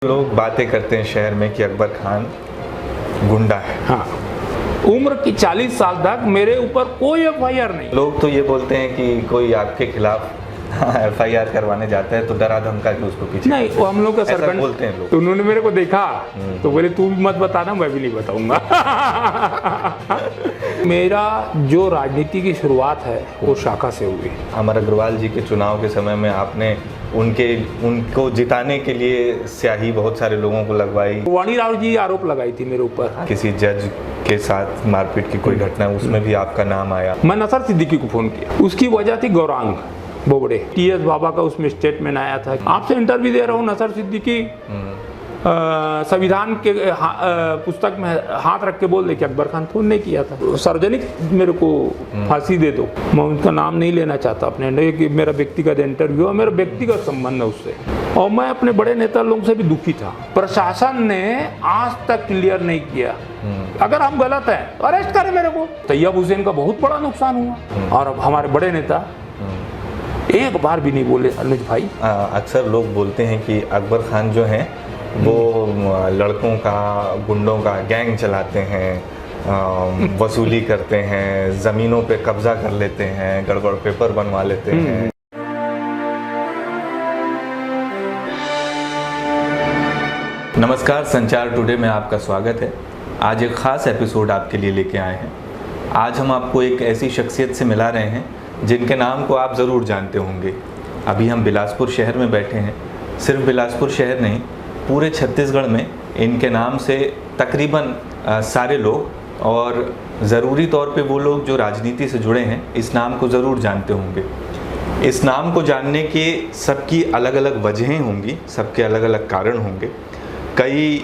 लोग बातें करते हैं शहर में कि अकबर खान गुंडा है। हाँ, उम्र की 40 साल तक मेरे ऊपर कोई एफआईआर नहीं। लोग तो ये बोलते हैं कि कोई आपके खिलाफ एफआईआर करवाने जाता है तो डरा धमका के उसको पीछे नहीं, वो हम लोग का ऐसा सरकंड बोलते हैं लोग। तो उन्होंने मेरे को देखा तो बोले तू भी मत बताना, मैं भी नहीं बताऊंगा। मेरा जो राजनीति की शुरुआत है वो शाखा से हुई। अमर अग्रवाल जी के चुनाव के समय में आपने उनको जिताने के लिए स्याही बहुत सारे लोगों को लगवाई। वाणी राव जी आरोप लगाई थी मेरे ऊपर, किसी जज के साथ मारपीट की कोई घटना, उसमें भी आपका नाम आया। मैं नसर सिद्दीकी को फोन किया, उसकी वजह थी गौरांग बोबड़े। टीएस बाबा का उसमें स्टेटमेंट आया था, आपसे इंटरव्यू दे रहा हूँ नसर सिद्दीकी संविधान के पुस्तक में हाथ रख के बोल दे कि अकबर खान फोन नहीं किया था। सार्वजनिक मेरे को फांसी दे दो। मैं उनका नाम नहीं लेना चाहता अपने, कि मेरा व्यक्तिगत इंटरव्यू है, मेरा व्यक्तिगत संबंध है उससे। और मैं अपने बड़े नेता लोगों से भी दुखी था। प्रशासन ने आज तक क्लियर नहीं किया। अगर हम गलत हैं तो अरेस्ट करें मेरे को। तैयब हुसैन का बहुत बड़ा नुकसान हुआ और अब हमारे बड़े नेता एक बार भी नहीं बोले। अनुज भाई, अक्सर लोग बोलते हैं कि अकबर खान जो हैं वो लड़कों का, गुंडों का गैंग चलाते हैं, वसूली करते हैं, ज़मीनों पे कब्जा कर लेते हैं, गड़बड़ पेपर बनवा लेते हैं। नमस्कार, संचार टुडे में आपका स्वागत है। आज एक ख़ास एपिसोड आपके लिए लेके आए हैं। आज हम आपको एक ऐसी शख्सियत से मिला रहे हैं जिनके नाम को आप ज़रूर जानते होंगे। अभी हम बिलासपुर शहर में बैठे हैं। सिर्फ बिलासपुर शहर नहीं, पूरे छत्तीसगढ़ में इनके नाम से तकरीबन सारे लोग, और ज़रूरी तौर पे वो लोग जो राजनीति से जुड़े हैं, इस नाम को ज़रूर जानते होंगे। इस नाम को जानने के सबकी अलग अलग वजहें होंगी, सबके अलग अलग कारण होंगे। कई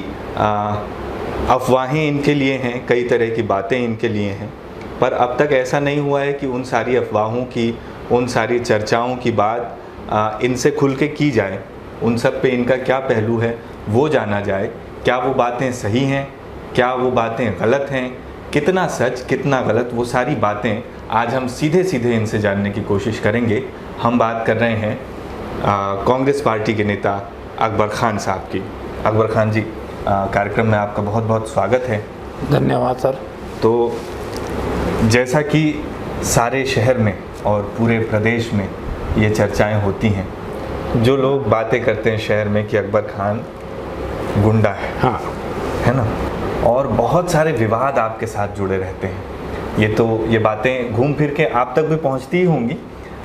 अफवाहें इनके लिए हैं, कई तरह की बातें इनके लिए हैं, पर अब तक ऐसा नहीं हुआ है कि उन सारी अफवाहों की, उन सारी चर्चाओं की बात इनसे खुल के की जाए। उन सब पे इनका क्या पहलू है वो जाना जाए। क्या वो बातें सही हैं, क्या वो बातें गलत हैं, कितना सच कितना गलत, वो सारी बातें आज हम सीधे सीधे इनसे जानने की कोशिश करेंगे। हम बात कर रहे हैं कांग्रेस पार्टी के नेता अकबर खान साहब की। अकबर खान जी, कार्यक्रम में आपका बहुत बहुत स्वागत है। धन्यवाद सर। तो जैसा कि सारे शहर में और पूरे प्रदेश में ये चर्चाएं होती हैं, जो लोग बातें करते हैं शहर में कि अकबर खान गुंडा है, हाँ, है ना, और बहुत सारे विवाद आपके साथ जुड़े रहते हैं। ये बातें घूम फिर के आप तक भी पहुंचती ही होंगी,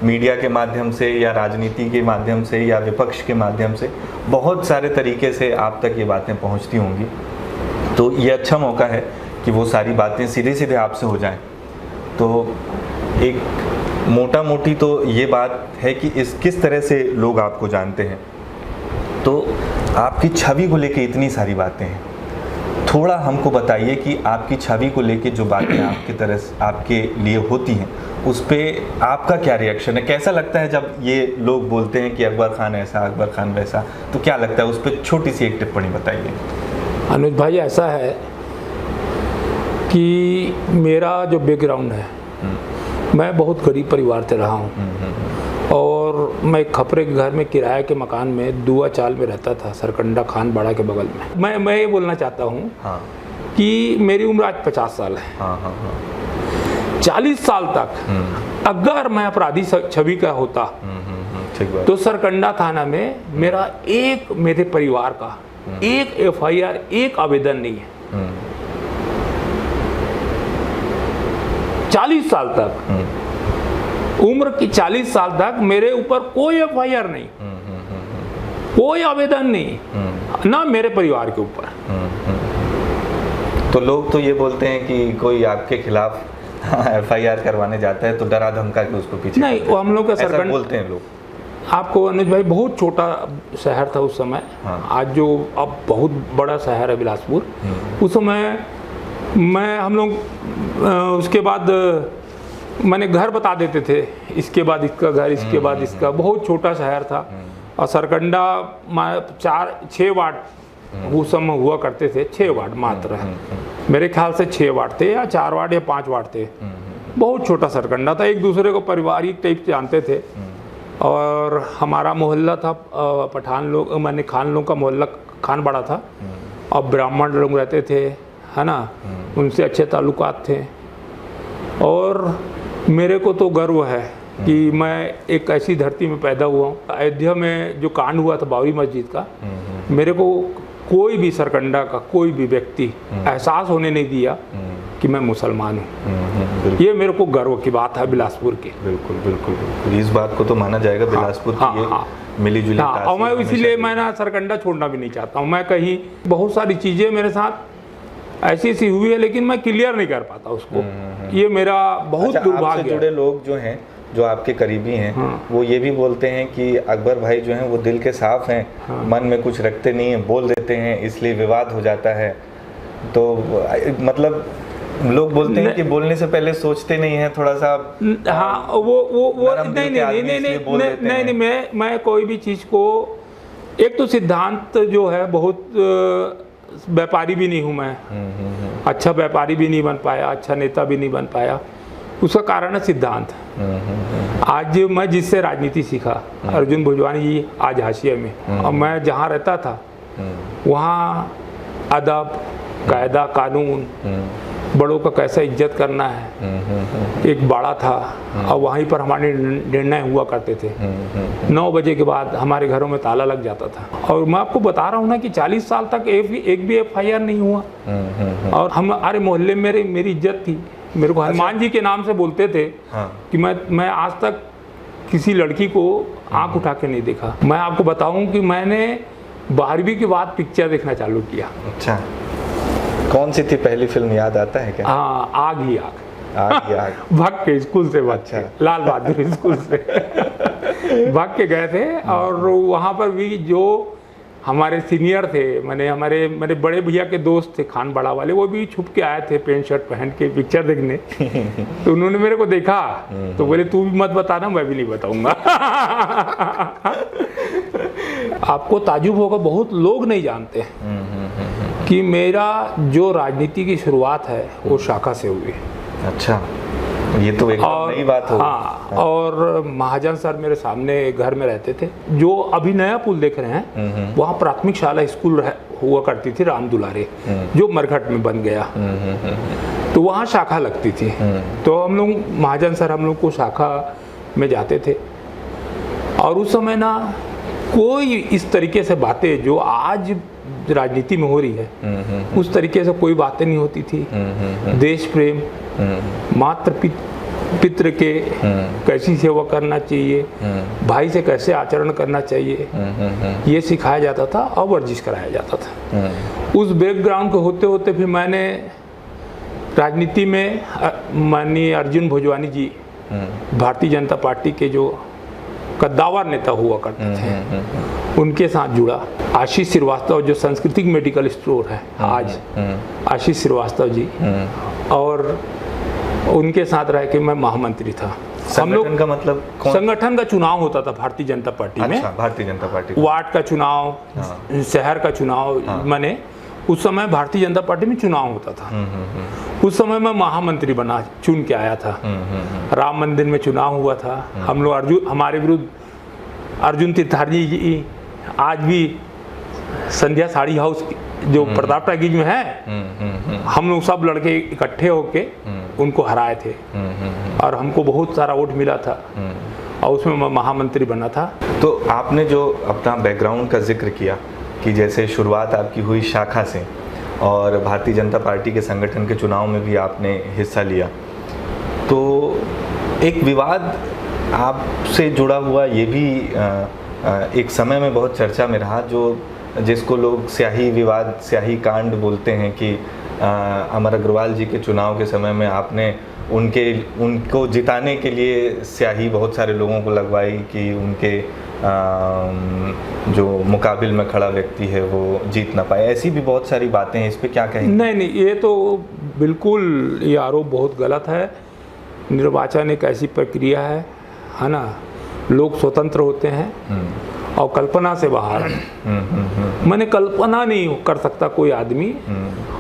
मीडिया के माध्यम से या राजनीति के माध्यम से या विपक्ष के माध्यम से, बहुत सारे तरीके से आप तक ये बातें पहुंचती होंगी। तो ये अच्छा मौका है कि वो सारी बातें सीधे सीधे आपसे हो जाएं। तो एक मोटा मोटी तो ये बात है कि किस तरह से लोग आपको जानते हैं। तो आपकी छवि को लेके इतनी सारी बातें हैं, थोड़ा हमको बताइए कि आपकी छवि को लेके जो बातें आपके लिए होती हैं, उस पर आपका क्या रिएक्शन है? कैसा लगता है जब ये लोग बोलते हैं कि अकबर खान ऐसा, अकबर खान वैसा? तो क्या लगता है, उस पर छोटी सी एक टिप्पणी बताइए। अनुज भाई, ऐसा है कि मेरा जो बैकग्राउंड है, मैं बहुत गरीब परिवार से रहा हूँ और मैं एक खपरे के घर में, किराए के मकान में, दुआ चाल में रहता था, सरकंडा खान बाड़ा के बगल में। मैं ये बोलना चाहता हूँ कि मेरी उम्र आज 50 साल है। 40 साल तक अगर मैं अपराधी छवि का होता तो सरकंडा थाना में मेरे परिवार का एक एफआईआर, एक आवेदन नहीं है। 40 साल तक, उम्र की 40 साल तक मेरे ऊपर कोई एफआईआर नहीं, कोई आवेदन नहीं, ना मेरे परिवार के ऊपर। तो लोग तो ये बोलते हैं कि कोई आपके खिलाफ एफआईआर करवाने जाता है तो डरा धमका के उसको पीछे नहीं, वो हम लोग का सरकंडा बोलते हैं लोग। आपको अनुज भाई, बहुत छोटा शहर था उस समय। आज जो अब बहुत बड़ा शहर है बिलासपुर, उस समय हम लोग उसके बाद मैंने घर बता देते थे, इसके बाद इसका घर, इसके बाद इसका। बहुत छोटा शहर था और सरकंडा 4-6 वार्ड उस समय हुआ करते थे, 6 वार्ड मात्र है मेरे ख्याल से, 6 वार्ड थे या 4 वार्ड या 5 वार्ड थे। बहुत छोटा सरकंडा था, एक दूसरे को पारिवारिक टाइप जानते थे। और हमारा मोहल्ला था पठान लोग, माने खान लोग का मोहल्ला खानबाड़ा था, और ब्राह्मण लोग रहते थे, है ना, उनसे अच्छे ताल्लुकात थे। और मेरे को तो गर्व है कि मैं एक ऐसी धरती में पैदा हुआ हूँ। अयोध्या में जो कांड हुआ था बाबरी मस्जिद का, मेरे को कोई भी सरकंडा का कोई भी व्यक्ति एहसास होने नहीं दिया कि मैं मुसलमान हूँ। ये मेरे को गर्व की बात है बिलासपुर की। बिल्कुल बिल्कुल बिल्कुल, इस बात को तो माना जाएगा बिलासपुर की ये मिली जुली तासीर। और मैं इसीलिए मैं ना सरकंडा छोड़ना भी नहीं चाहता हूँ। मैं कहीं बहुत सारी चीज़ें मेरे साथ ऐसी ऐसी हुई है, लेकिन मैं क्लियर नहीं कर पाता उसको। ये मेरा बहुत दुर्भाग्य। आपसे जुड़े लोग जो हैं, जो आपके करीबी हैं, वो ये भी बोलते हैं कि अकबर भाई जो हैं वो दिल के साफ हैं, मन में कुछ रखते नहीं हैं, बोल देते हैं, इसलिए विवाद हो जाता है। तो मतलब लोग बोलते हैं कि बोलने से पहले सोचते नहीं हैं थोड़ा सा। हाँ, वो नहीं, मैं कोई भी चीज़ को, एक तो सिद्धांत जो है, बहुत व्यापारी भी नहीं हूँ मैं, अच्छा व्यापारी भी नहीं बन पाया, अच्छा नेता भी नहीं बन पाया। उसका कारण है सिद्धांत। आज मैं जिससे राजनीति सीखा, अर्जुन भोजवानी जी आज हाशिए में, और मैं जहाँ रहता था वहाँ अदब, कायदा, कानून, बड़ों का कैसा इज्जत करना है, एक बाड़ा था, और वहीं पर हमारे निर्णय हुआ करते थे। 9 बजे के बाद हमारे घरों में ताला लग जाता था। और मैं आपको बता रहा हूँ ना कि 40 साल तक एक भी FIR नहीं हुआ। और हमारे मोहल्ले में मेरी इज्जत थी। मेरे को हनुमान जी के नाम से बोलते थे कि मैं आज तक किसी लड़की को आंख उठा के नहीं देखा। मैं आपको बताऊं कि मैंने 12वीं के बाद पिक्चर देखना चालू किया। अच्छा, कौन सी थी पहली फिल्म, याद आता है क्या? हाँ, आग ही आग। भाग के स्कूल से, अच्छा, लाल बहादुर स्कूल से भाग के गए थे। और वहाँ पर भी जो हमारे सीनियर थे, मेरे बड़े भैया के दोस्त थे खानबाड़ा वाले, वो भी छुप के आए थे पेंट शर्ट पहन के पिक्चर देखने। तो उन्होंने मेरे को देखा तो बोले तू भी मत बताना, मैं भी नहीं बताऊंगा। आपको ताजुब होगा, बहुत लोग नहीं जानते कि मेरा जो राजनीति की शुरुआत है वो शाखा से हुई। अच्छा, ये तो एक नई बात हो। हाँ, और महाजन सर मेरे सामने घर में रहते थे। जो अभी नया पुल देख रहे हैं, वहाँ प्राथमिक शाला स्कूल हुआ करती थी राम दुलारे, जो मरघट में बन गया। तो वहाँ शाखा लगती थी। तो हम लोग, महाजन सर हम लोग को शाखा में जाते थे। और उस समय ना कोई इस तरीके से बातें जो आज राजनीति में हो रही है, उस तरीके से कोई बातें नहीं होती थी। देश प्रेम, मातृ पितृ के कैसी सेवा करना चाहिए, भाई से कैसे आचरण करना चाहिए, ये सिखाया जाता था और वर्जिश कराया जाता था। उस बैकग्राउंड के होते होते फिर मैंने राजनीति में माननीय अर्जुन भोजवानी जी, भारतीय जनता पार्टी के जो कद्दावर नेता हुआ करते थे, उनके साथ जुड़ा। आशीष श्रीवास्तव जो सांस्कृतिक मेडिकल स्टोर है आज, आशीष श्रीवास्तव जी, और उनके साथ रह के मैं महामंत्री था। हम लोग का मतलब संगठन का चुनाव होता था भारतीय जनता पार्टी में। अच्छा, भारतीय जनता पार्टी, वार्ड का चुनाव, शहर का चुनाव, मैंने उस समय भारतीय जनता पार्टी में चुनाव होता था। उस समय मैं महामंत्री बना, चुन के आया था। राम मंदिर में चुनाव हुआ था। हम लोग हमारे विरुद्ध अर्जुन तीर्थारी जी आज भी संध्या साड़ी हाउस जो प्रताप टाकीज में है, हम लोग सब लड़के इकट्ठे होके उनको हराए थे और हमको बहुत सारा वोट मिला था और उसमें मैं महामंत्री बना था। तो आपने जो अपना बैकग्राउंड का जिक्र किया कि जैसे शुरुआत आपकी हुई शाखा से और भारतीय जनता पार्टी के संगठन के चुनाव में भी आपने हिस्सा लिया, तो एक विवाद आपसे जुड़ा हुआ ये भी एक समय में बहुत चर्चा में रहा, जो जिसको लोग स्याही विवाद, स्याही कांड बोलते हैं कि अमर अग्रवाल जी के चुनाव के समय में आपने उनको जिताने के लिए स्याही बहुत सारे लोगों को लगवाई कि उनके जो मुकाबिल में खड़ा व्यक्ति है वो जीत ना पाए। ऐसी भी बहुत सारी बातें हैं, इस पे क्या कहेंगे? नहीं, ये तो बिल्कुल, ये आरोप बहुत गलत है। निर्वाचन एक ऐसी प्रक्रिया है ना, लोग स्वतंत्र होते हैं और कल्पना से बाहर। मैंने कल्पना नहीं कर सकता कोई आदमी,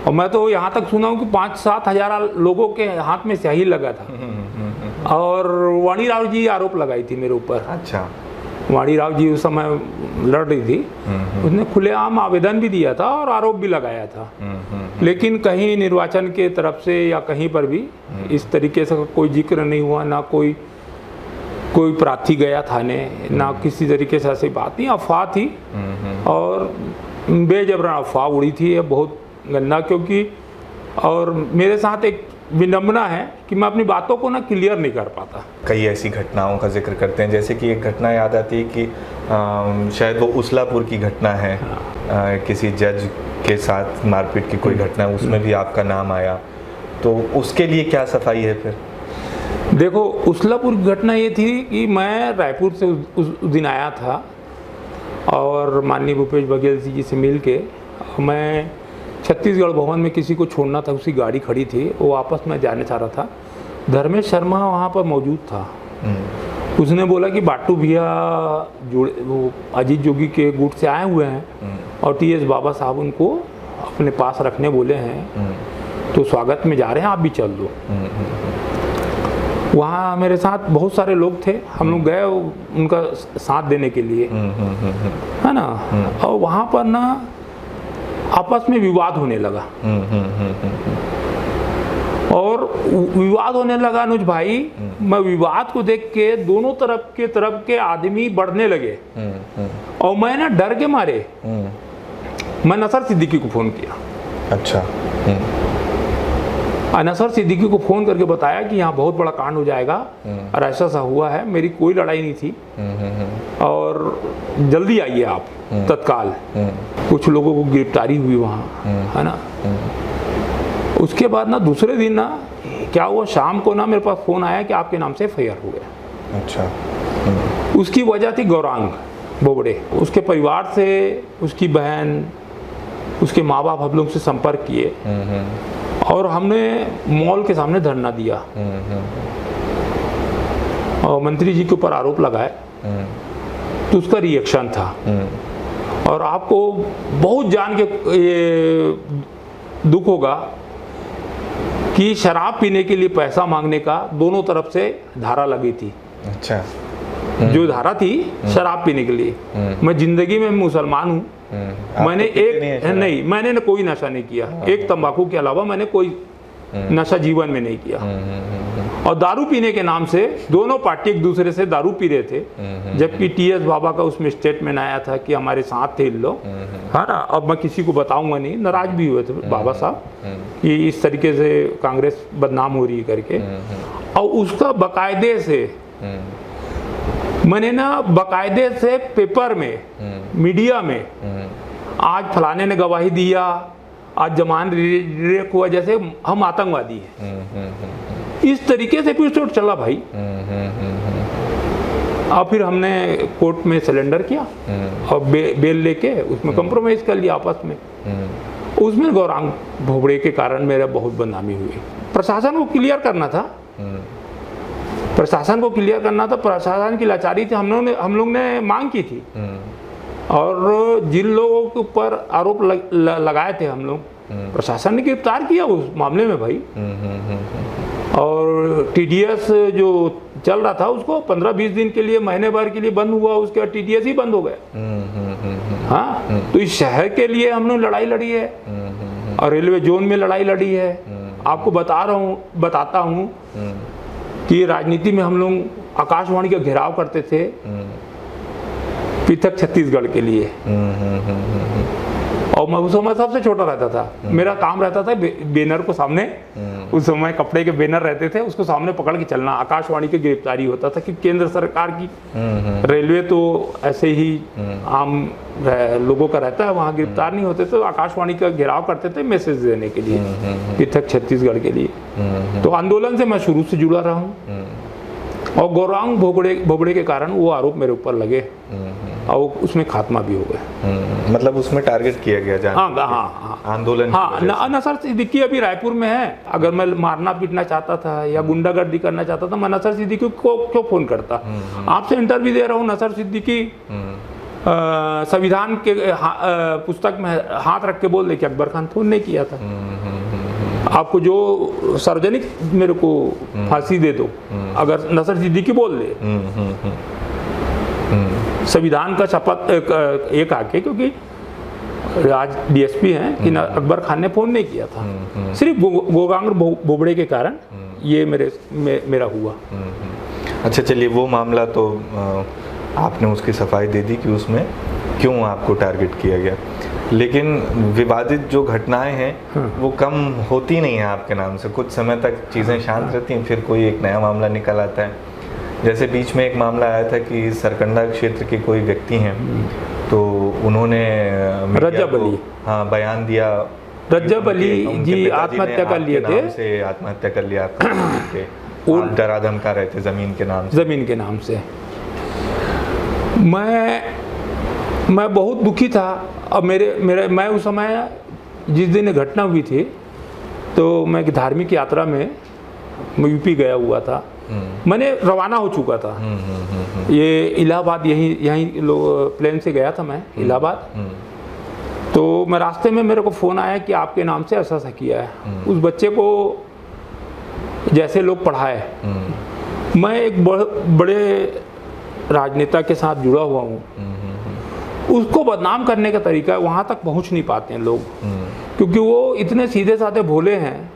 और मैं तो यहाँ तक सुना हूँ कि 5-7 हज़ार लोगों के हाथ में स्याही लगा था और वाणी राव जी आरोप लगाई थी मेरे ऊपर। अच्छा, वाणी राव जी उस समय लड़ रही थी, उसने खुलेआम आवेदन भी दिया था और आरोप भी लगाया था, लेकिन कहीं निर्वाचन के तरफ से या कहीं पर भी इस तरीके से कोई जिक्र नहीं हुआ, ना कोई प्रार्थी गया थाने, ना किसी तरीके से ऐसी बात नहीं, अफवाह थी और बेजबरन अफवाह उड़ी थी। ये बहुत गंदा, क्योंकि और मेरे साथ एक विडंबना है कि मैं अपनी बातों को ना क्लियर नहीं कर पाता। कई ऐसी घटनाओं का जिक्र करते हैं, जैसे कि एक घटना याद आती है कि शायद वो उसलापुर की घटना है, किसी जज के साथ मारपीट की कोई घटना, उसमें भी आपका नाम आया, तो उसके लिए क्या सफाई है फिर? देखो, उसलापुर की घटना ये थी कि मैं रायपुर से उस दिन आया था और माननीय भूपेश बघेल जी से मिल के मैं छत्तीसगढ़ भवन में किसी को छोड़ना था, उसकी गाड़ी खड़ी थी, वो वापस मैं जाने चाह रहा था। धर्मेश शर्मा वहाँ पर मौजूद था। उसने बोला कि बाटू भैया वो अजीत जोगी के गुट से आए हुए हैं और टीएस बाबा साहब उनको अपने पास रखने बोले हैं, तो स्वागत में जा रहे हैं, आप भी चल दो। वहाँ मेरे साथ बहुत सारे लोग थे, हम लोग गए उनका साथ देने के लिए, है ना। और वहाँ पर ना आपस में विवाद होने लगा और विवाद होने लगा अनुज भाई। मैं विवाद को देख के दोनों तरफ के आदमी बढ़ने लगे और मैं ना डर के मारे मैं नसर सिद्दीकी को फोन किया। अच्छा। नसर सिद्दीकी को फोन करके बताया कि यहाँ बहुत बड़ा कांड हो जाएगा और ऐसा सा हुआ है, मेरी कोई लड़ाई नहीं थी और जल्दी आइए आप तत्काल। कुछ लोगों को गिरफ्तारी हुई वहाँ, है ना। उसके बाद ना दूसरे दिन ना क्या हुआ, शाम को ना मेरे पास फोन आया कि आपके नाम से FIR हो गया। अच्छा। उसकी वजह थी गौरांग बोबड़े। उसके परिवार से, उसकी बहन, उसके माँ बाप हम लोग से संपर्क किए और हमने मॉल के सामने धरना दिया और मंत्री जी के ऊपर आरोप लगाए, तो उसका रिएक्शन था। और आपको बहुत जान के ये दुख होगा कि शराब पीने के लिए पैसा मांगने का दोनों तरफ से धारा लगी थी। अच्छा। जो धारा थी शराब पीने के लिए। मैं जिंदगी में मुसलमान हूँ, मैंने कोई नशा नहीं किया, एक तंबाकू के अलावा मैंने कोई नशा जीवन में नहीं किया। और दारू पीने के नाम से दोनों पार्टी एक दूसरे से दारू पी रहे थे, जबकि टीएस बाबा का उसमें स्टेटमेंट आया था कि हमारे साथ थे इन लोग, है ना। अब मैं किसी को बताऊंगा नहीं, नाराज भी हुए थे बाबा साहब कि इस तरीके से कांग्रेस बदनाम हो रही है करके। और उसका बाकायदे से मैंने ना बाकायदे से पेपर में, मीडिया में, आज फलाने ने गवाही दिया, आज जमान रिरेक हुआ जैसे हम आतंकवादी हैं। इस तरीके से एपिसोड चला भाई। और फिर हमने कोर्ट में सरेंडर किया और बेल लेके उसमें कंप्रोमाइज कर लिया आपस में। उसमें गौरांग भोबड़े के कारण मेरा बहुत बदनामी हुई। प्रशासन को क्लियर करना था, प्रशासन की लाचारी थी। हम लोग ने मांग की थी और जिन लोगों के ऊपर आरोप लगाए थे हम लोग, प्रशासन ने गिरफ्तार किया उस मामले में भाई। और TDS जो चल रहा था उसको 15-20 दिन के लिए, महीने भर के लिए बंद हुआ, उसके बाद TDS ही बंद हो गया। हाँ, तो इस शहर के लिए हमने लड़ाई लड़ी है और रेलवे जोन में लड़ाई लड़ी है। आपको बताता हूँ कि राजनीति में हम लोग आकाशवाणी का घेराव करते थे पृथक छत्तीसगढ़ के लिए। और मैं उस समय सबसे छोटा रहता था। मेरा काम रहता था बैनर को सामने, उस समय कपड़े के बैनर रहते थे, उसको सामने पकड़ के चलना। आकाशवाणी की गिरफ्तारी होता था कि केंद्र सरकार की, रेलवे तो ऐसे ही आम लोगों का रहता है, वहाँ गिरफ्तार नहीं होते, तो आकाशवाणी का घेराव करते थे मैसेज देने के लिए, पृथक छत्तीसगढ़ के लिए। तो आंदोलन से मैं शुरू से जुड़ा रहा हूँ और गौरांग भोबड़े के कारण वो आरोप मेरे ऊपर लगे और उसमें खात्मा भी हो गया। मतलब उसमें टारगेट किया गया हाँ, आंदोलन। हाँ, नसर सिद्दीकी अभी रायपुर में है। अगर मैं मारना पीटना चाहता था या गुंडागर्दी करना चाहता था, मैं नसर सिद्दीकी को क्यों फोन करता। आपसे इंटरव्यू दे रहा हूँ, नसर सिद्दीकी संविधान के पुस्तक में हाथ रख के बोल दे कि अकबर खान फोन नहीं किया था। आपको जो सार्वजनिक मेरे को फांसी दे दो, अगर नसर सिद्दीकी बोल दे। संविधान का शपथ एक आके, क्योंकि आज डीएसपी हैं कि अकबर खान ने फ़ोन नहीं किया था, सिर्फ गोगांग बोबड़े के कारण ये मेरा हुआ। अच्छा चलिए, वो मामला तो आपने उसकी सफाई दे दी कि उसमें क्यों आपको टारगेट किया गया, लेकिन विवादित जो घटनाएं हैं वो कम होती नहीं है आपके नाम से। कुछ समय तक चीज़ें शांत रहती हैं, फिर कोई एक नया मामला निकल आता है। जैसे बीच में एक मामला आया था कि सरकंडा क्षेत्र के कोई व्यक्ति हैं, तो उन्होंने रज्जब अली, हाँ, बयान दिया, रज्जब अली जी आत्महत्या कर लिए थे, से आत्महत्या कर लिया, आप डरा धमका रहे थे ज़मीन के नाम से। मैं बहुत दुखी था। अब मैं उस समय जिस दिन ये घटना हुई थी, तो मैं धार्मिक यात्रा में यूपी गया हुआ था, मैंने रवाना हो चुका था। ये इलाहाबाद, यहीं प्लेन से गया था मैं इलाहाबाद। तो मैं रास्ते में मेरे को फ़ोन आया कि आपके नाम से ऐसा किया है। उस बच्चे को जैसे लोग पढ़ाए, मैं एक बड़े राजनेता के साथ जुड़ा हुआ हूँ, उसको बदनाम करने का तरीका वहाँ तक पहुँच नहीं पाते हैं लोग, क्योंकि वो इतने सीधे साधे भोले हैं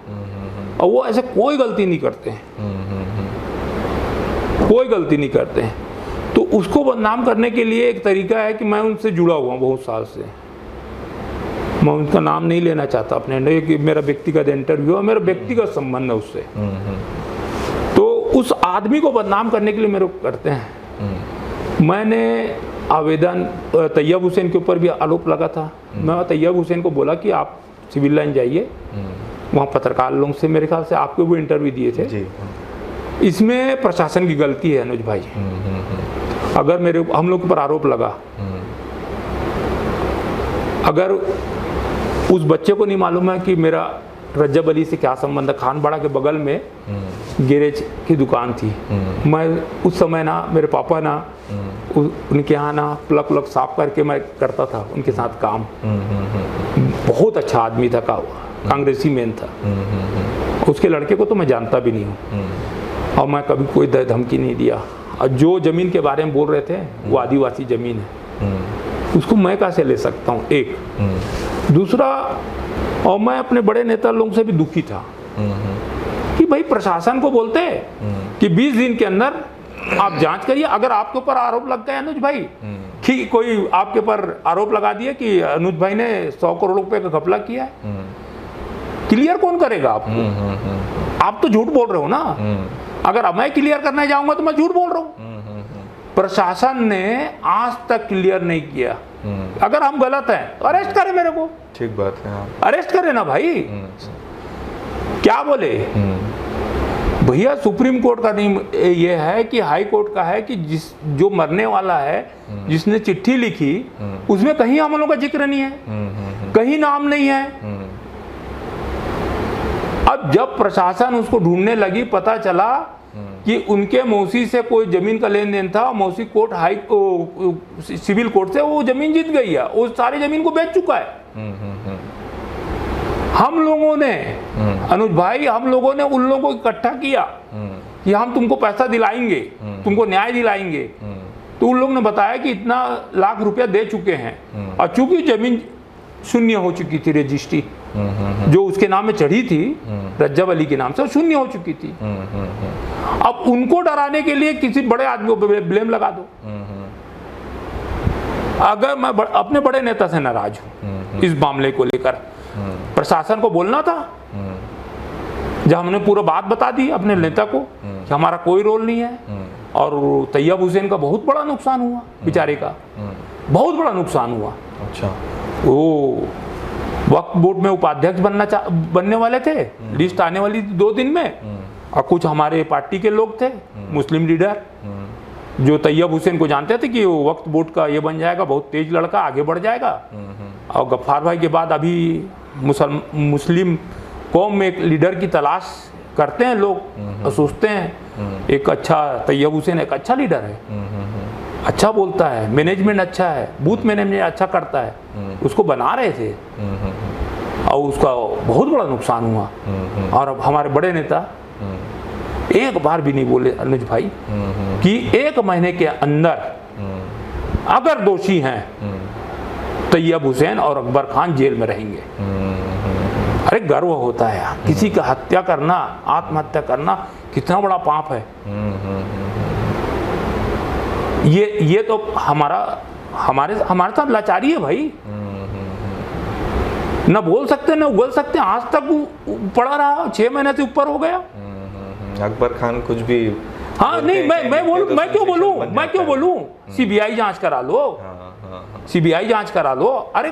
और वो ऐसे कोई गलती नहीं करते हैं, कोई गलती नहीं करते हैं। तो उसको बदनाम करने के लिए एक तरीका है कि मैं उनसे जुड़ा हुआ हूँ बहुत साल से। मैं उनका नाम नहीं लेना चाहता अपने, कि मेरा व्यक्तिगत इंटरव्यू है, मेरा व्यक्तिगत संबंध है उससे। तो उस आदमी को बदनाम करने के लिए मेरे को करते हैं। मैंने आवेदन, तैयब हुसैन के ऊपर भी आरोप लगा था। मैं तैयब हुसैन को बोला कि आप सिविल लाइन जाइए, वहाँ पत्रकार लोगों से मेरे ख्याल से आपके वो इंटरव्यू दिए थे जी। इसमें प्रशासन की गलती है अनुज भाई। अगर हम लोग के ऊपर आरोप लगा, अगर उस बच्चे को नहीं मालूम है कि मेरा रज्जब अली से क्या संबंध है, खानबाड़ा के बगल में गैरेज की दुकान थी। मैं उस समय ना, मेरे पापा ना उनके यहाँ ना प्लग साफ करके मैं करता था उनके साथ काम। बहुत अच्छा आदमी था, कांग्रेसी मैन था। उसके लड़के को तो मैं जानता भी नहीं हूँ, और मैं कभी कोई धमकी नहीं दिया। और जो ज़मीन के बारे में बोल रहे थे वो आदिवासी ज़मीन है, उसको मैं कैसे ले सकता हूँ, एक। दूसरा, और मैं अपने बड़े नेता लोगों से भी दुखी था कि भाई प्रशासन को बोलते कि 20 दिन के अंदर आप जांच करिए। अगर आपके ऊपर आरोप लग गए अनुज भाई, कि कोई आपके ऊपर आरोप लगा दिया कि अनुज भाई ने 100 करोड़ रुपए का घपला किया है, क्लियर कौन करेगा आपको? आप तो झूठ बोल रहे हो ना। अगर मैं क्लियर करने जाऊंगा तो मैं झूठ बोल रहा हूँ। प्रशासन ने आज तक क्लियर नहीं किया। अगर हम गलत हैं तो अरेस्ट करें मेरे को। ठीक बात है, हाँ। अरेस्ट करें ना भाई, क्या बोले भैया। सुप्रीम कोर्ट का नहीं ये है कि हाई कोर्ट का है कि जो मरने वाला है, जिसने चिट्ठी लिखी, उसमें कहीं हम लोगों का जिक्र नहीं है, कहीं नाम नहीं है। अब जब प्रशासन उसको ढूंढने लगी, पता चला कि उनके मौसी से कोई जमीन का लेन देन था। मौसी कोर्ट सिविल कोर्ट से वो जमीन जीत गई है, उस सारी जमीन को बेच चुका है। हम लोगों ने अनुज भाई, हम लोगों ने उन लोगों को इकट्ठा किया कि हम तुमको पैसा दिलाएंगे, तुमको न्याय दिलाएंगे। तो उन लोगों ने बताया कि इतना लाख रुपया दे चुके हैं, और चूंकि जमीन शून्य हो चुकी थी, रजिस्ट्री जो उसके नाम में चढ़ी थी रज्जब अली के नाम से, शून्य हो चुकी थी। अब उनको डराने के लिए किसी बड़े आदमी को ब्लेम लगा दो। अगर मैं अपने बड़े नेता से नाराज हूं इस मामले को लेकर, प्रशासन को बोलना था। जब हमने पूरा बात बता दी अपने नेता को कि हमारा कोई रोल नहीं है, और तैयब हुसैन का बहुत बड़ा नुकसान हुआ, बेचारे का बहुत बड़ा नुकसान हुआ। अच्छा, वो वक्फ बोर्ड में उपाध्यक्ष बनने वाले थे, लिस्ट आने वाली 2 दिन में, और कुछ हमारे पार्टी के लोग थे, मुस्लिम लीडर, जो तैयब हुसैन को जानते थे कि वो वक्फ बोर्ड का ये बन जाएगा, बहुत तेज लड़का, आगे बढ़ जाएगा। और गफ्फार भाई के बाद अभी मुस्लिम कौम में एक लीडर की तलाश करते हैं लोग, और सोचते हैं एक अच्छा तैयब हुसैन एक अच्छा लीडर है, अच्छा बोलता है, मैनेजमेंट अच्छा है, बूथ मैनेजमेंट अच्छा करता है, उसको बना रहे थे, और उसका बहुत बड़ा नुकसान हुआ। और अब हमारे बड़े नेता एक बार भी नहीं बोले अनुज भाई कि 1 महीने के अंदर अगर दोषी हैं तैयब हुसैन और अकबर खान जेल में रहेंगे। अरे गर्व होता है यार, किसी की हत्या करना, आत्महत्या करना कितना बड़ा पाप है। ये तो हमारे साथ लाचारी है भाई। न बोल सकते न उगल सकते, आज तक पड़ा रहा, 6 महीने से ऊपर हो गया। अकबर खान कुछ भी हाँ नहीं, मैं क्यों बोलूं सीबीआई जांच करा लो, सीबीआई जांच करा लो। अरे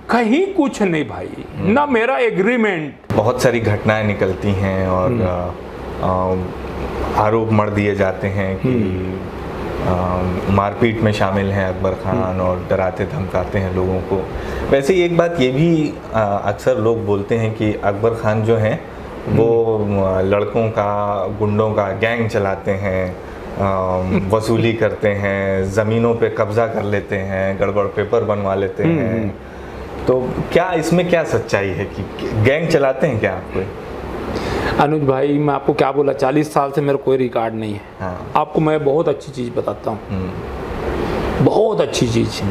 कहीं कुछ नहीं भाई, ना मेरा एग्रीमेंट। बहुत सारी घटनाएं निकलती हैं और आरोप मढ़ दिए जाते हैं कि मारपीट में शामिल हैं अकबर खान और डराते धमकाते हैं लोगों को। वैसे एक बात ये भी अक्सर लोग बोलते हैं कि अकबर खान जो हैं वो लड़कों का, गुंडों का गैंग चलाते हैं, वसूली करते हैं, ज़मीनों पे कब्जा कर लेते हैं, गड़बड़ पेपर बनवा लेते हैं। तो क्या इसमें क्या सच्चाई है कि गैंग चलाते हैं क्या आपको? अनुज भाई मैं आपको क्या बोला, 40 साल से मेरा कोई रिकॉर्ड नहीं है। हाँ। आपको मैं बहुत अच्छी चीज़ बताता हूँ, बहुत अच्छी चीज़।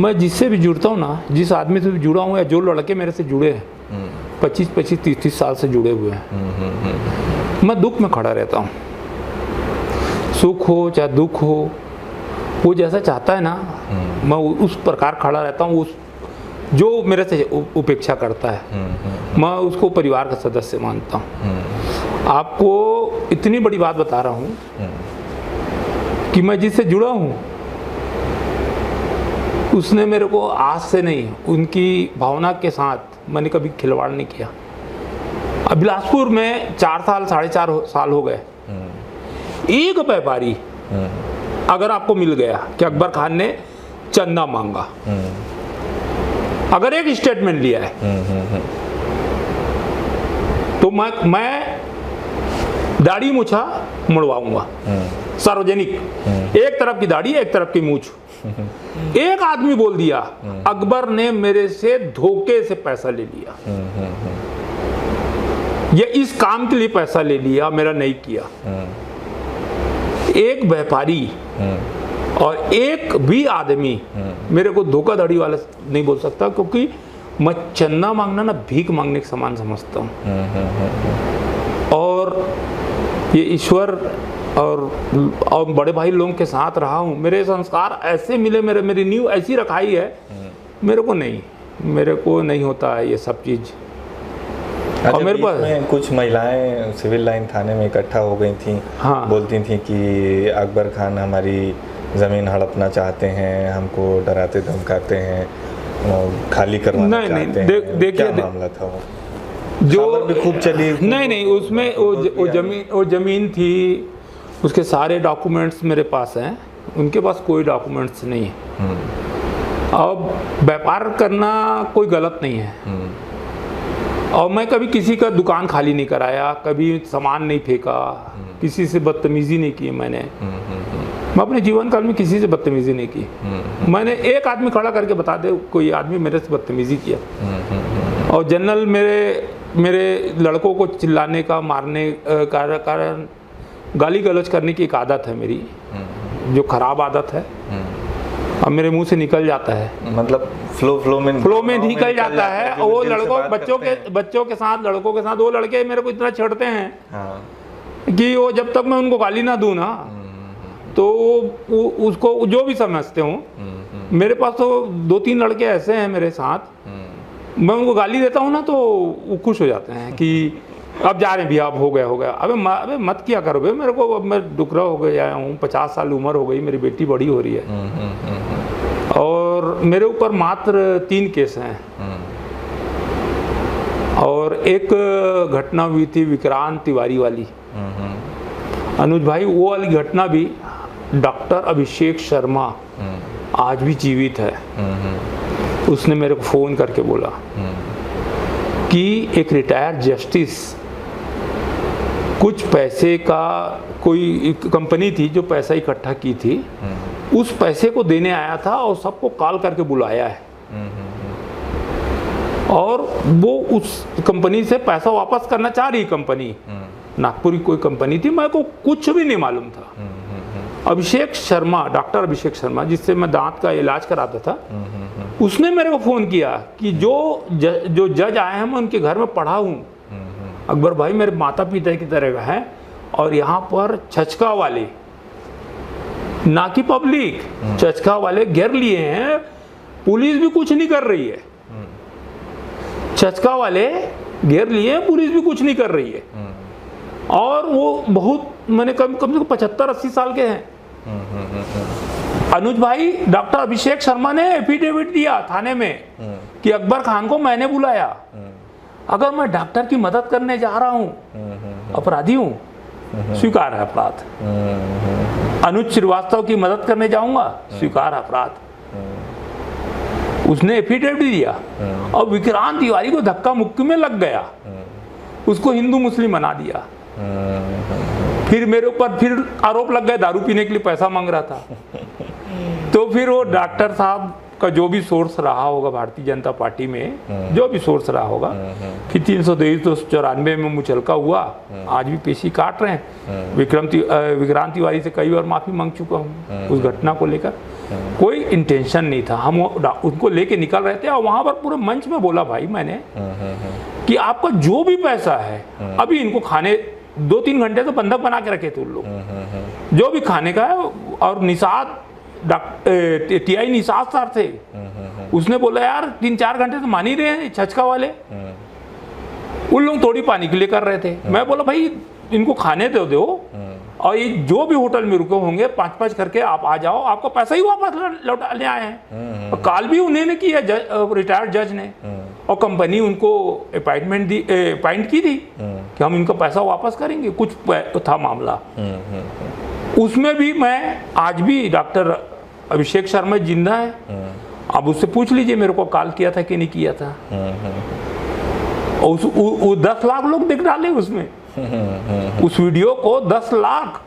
मैं जिससे भी जुड़ता हूँ ना, जिस आदमी से भी जुड़ा हूँ या जो लड़के मेरे से जुड़े हैं 25-25, 30-30 साल से जुड़े हुए हैं, मैं दुख में खड़ा रहता हूँ। सुख हो चाहे दुख हो, वो जैसा चाहता है ना मैं उस प्रकार खड़ा रहता हूँ। उस जो मेरे से उपेक्षा करता है मैं उसको परिवार का सदस्य मानता हूँ। आपको इतनी बड़ी बात बता रहा हूँ कि मैं जिससे जुड़ा हूँ उसने मेरे को आज से नहीं, उनकी भावना के साथ मैंने कभी खिलवाड़ नहीं किया। अब बिलासपुर में 4 साल 4.5 साल हो गए, एक व्यापारी अगर आपको मिल गया कि अकबर खान ने चंदा मांगा, अगर एक स्टेटमेंट लिया है तो मैं दाढ़ी मूछा मुड़वाऊंगा सार्वजनिक। एक तरफ की दाढ़ी एक तरफ की मूछ। एक आदमी बोल दिया अकबर ने मेरे से धोखे से पैसा ले लिया, ये इस काम के लिए पैसा ले लिया, मेरा नहीं किया। एक व्यापारी और एक भी आदमी मेरे को धोखाधड़ी वाला नहीं बोल सकता, क्योंकि मैं चंदा मांगना ना भीख मांगने के समान समझता हूँ। और ये ईश्वर और बड़े भाई लोगों के साथ रहा हूँ, मेरे संस्कार ऐसे मिले, मेरी नींव ऐसी रखाई है, मेरे को नहीं होता है ये सब चीज़। और मेरे पास कुछ महिलाएं सिविल लाइन थाने में इकट्ठा हो गई थी। हाँ। बोलती थी कि अकबर खान हमारी ज़मीन हड़पना चाहते हैं, हमको डराते धमकाते हैं, खाली करवाना चाहते हैं। देखिए क्या मामला था वो? जो भी खूब चली। नहीं उसमें वो जमीन थी, उसके सारे डॉक्यूमेंट्स मेरे पास हैं, उनके पास कोई डॉक्यूमेंट्स नहीं है। अब व्यापार करना कोई गलत नहीं है, और मैं कभी किसी का दुकान खाली नहीं कराया, कभी सामान नहीं फेंका, किसी से बदतमीजी नहीं की। मैं अपने जीवन काल में किसी से बदतमीजी नहीं की। मैंने एक आदमी खड़ा करके बता दे कोई आदमी मेरे से बदतमीजी किया। और जनरल मेरे लड़कों को चिल्लाने का, मारने कारण गाली गलौज करने की एक आदत है मेरी, जो खराब आदत है, अब मेरे मुंह से निकल जाता है। मतलब फ्लो में निकल जाता है। वो बच्चों के साथ, लड़कों के साथ, वो लड़के मेरे को इतना छेड़ते हैं कि वो जब तक मैं उनको गाली ना दूं ना, तो उसको जो भी समझते हूँ। मेरे पास तो 2-3 लड़के ऐसे हैं मेरे साथ, मैं उनको गाली देता हूँ ना तो वो खुश हो जाते हैं कि अब जा रहे हैं भैया, अब हो गया। अबे मत किया करो भाई, मेरे को अब मैं डुकरा हो गया हूँ, 50 साल उम्र हो गई, मेरी बेटी बड़ी हो रही है, और मेरे ऊपर मात्र 3 केस हैं। और एक घटना हुई थी विक्रांत तिवारी वाली। अनुज भाई वो वाली घटना भी, डॉक्टर अभिषेक शर्मा आज भी जीवित है। उसने मेरे को फ़ोन करके बोला कि एक रिटायर्ड जस्टिस कुछ पैसे का, कोई कंपनी थी जो पैसा इकट्ठा की थी, उस पैसे को देने आया था और सबको कॉल करके बुलाया है, और वो उस कंपनी से पैसा वापस करना चाह रही कंपनी, नागपुर की कोई कंपनी थी, मेरे को कुछ भी नहीं मालूम था। अभिषेक शर्मा, डॉक्टर अभिषेक शर्मा, जिससे मैं दांत का इलाज कराता था, उसने मेरे को फ़ोन किया कि जो जज आए हैं मैं उनके घर में पढ़ा हूँ। अकबर भाई मेरे माता पिता की तरह का है, और यहाँ पर छचका वाले, ना कि पब्लिक, छचका वाले घेर लिए हैं, पुलिस भी कुछ नहीं कर रही है। छचका वाले घेर लिए हैं, पुलिस भी कुछ नहीं कर रही है। और वो बहुत, मैंने कम से कम 75-80 साल के हैं। अनुज भाई, डॉक्टर अभिषेक शर्मा ने एफिडेविट दिया थाने में कि अकबर खान को मैंने बुलाया। अगर मैं डॉक्टर की मदद करने जा रहा हूँ, अपराधी हूँ, स्वीकार है अपराध। अनुज श्रीवास्तव की मदद करने जाऊंगा, स्वीकार अपराध। उसने एफिडेविट दिया और विक्रांत तिवारी को धक्का मुक्की में लग गया, उसको हिंदू मुस्लिम बना दिया। फिर मेरे ऊपर फिर आरोप लग गए, दारू पीने के लिए पैसा मांग रहा था। तो फिर वो डॉक्टर साहब का जो भी सोर्स रहा होगा भारतीय जनता पार्टी में, जो भी सोर्स रहा होगा, फिर 393 में मुचलका हुआ। आज भी पेशी काट रहे हैं। विक्रांत तिवारी से कई बार माफी मांग चुका हूँ उस घटना को लेकर। कोई इंटेंशन नहीं था, हम उनको लेके निकल रहे थे। और वहां पर पूरे मंच में बोला भाई मैंने कि आपका जो भी पैसा है, अभी इनको खाने 2-3 घंटे तो बंधक बना के रखे थे उन लोग, जो भी खाने का है। और निषाद TI निषाद सर थे, उसने बोला यार 3-4 घंटे तो मान ही रहे हैं छचका वाले, उन लोग थोड़ी पानी के लिए कर रहे थे। मैं बोला भाई इनको खाने दो और ये जो भी होटल में रुके होंगे 5-5 करके आप आ जाओ, आपका पैसा ही वापस लौटाने आए हैं। और कॉल भी उन्हें ने किया, रिटायर्ड जज ने, और कंपनी उनको अपॉइंट की थी कि हम इनका पैसा वापस करेंगे। कुछ था मामला, उसमें भी मैं आज भी डॉक्टर अभिषेक शर्मा जिंदा है, अब उससे पूछ लीजिए मेरे को कॉल किया था कि नहीं किया था। और 10 लाख लोग देख डाले उसमें, उस वीडियो को 10 लाख।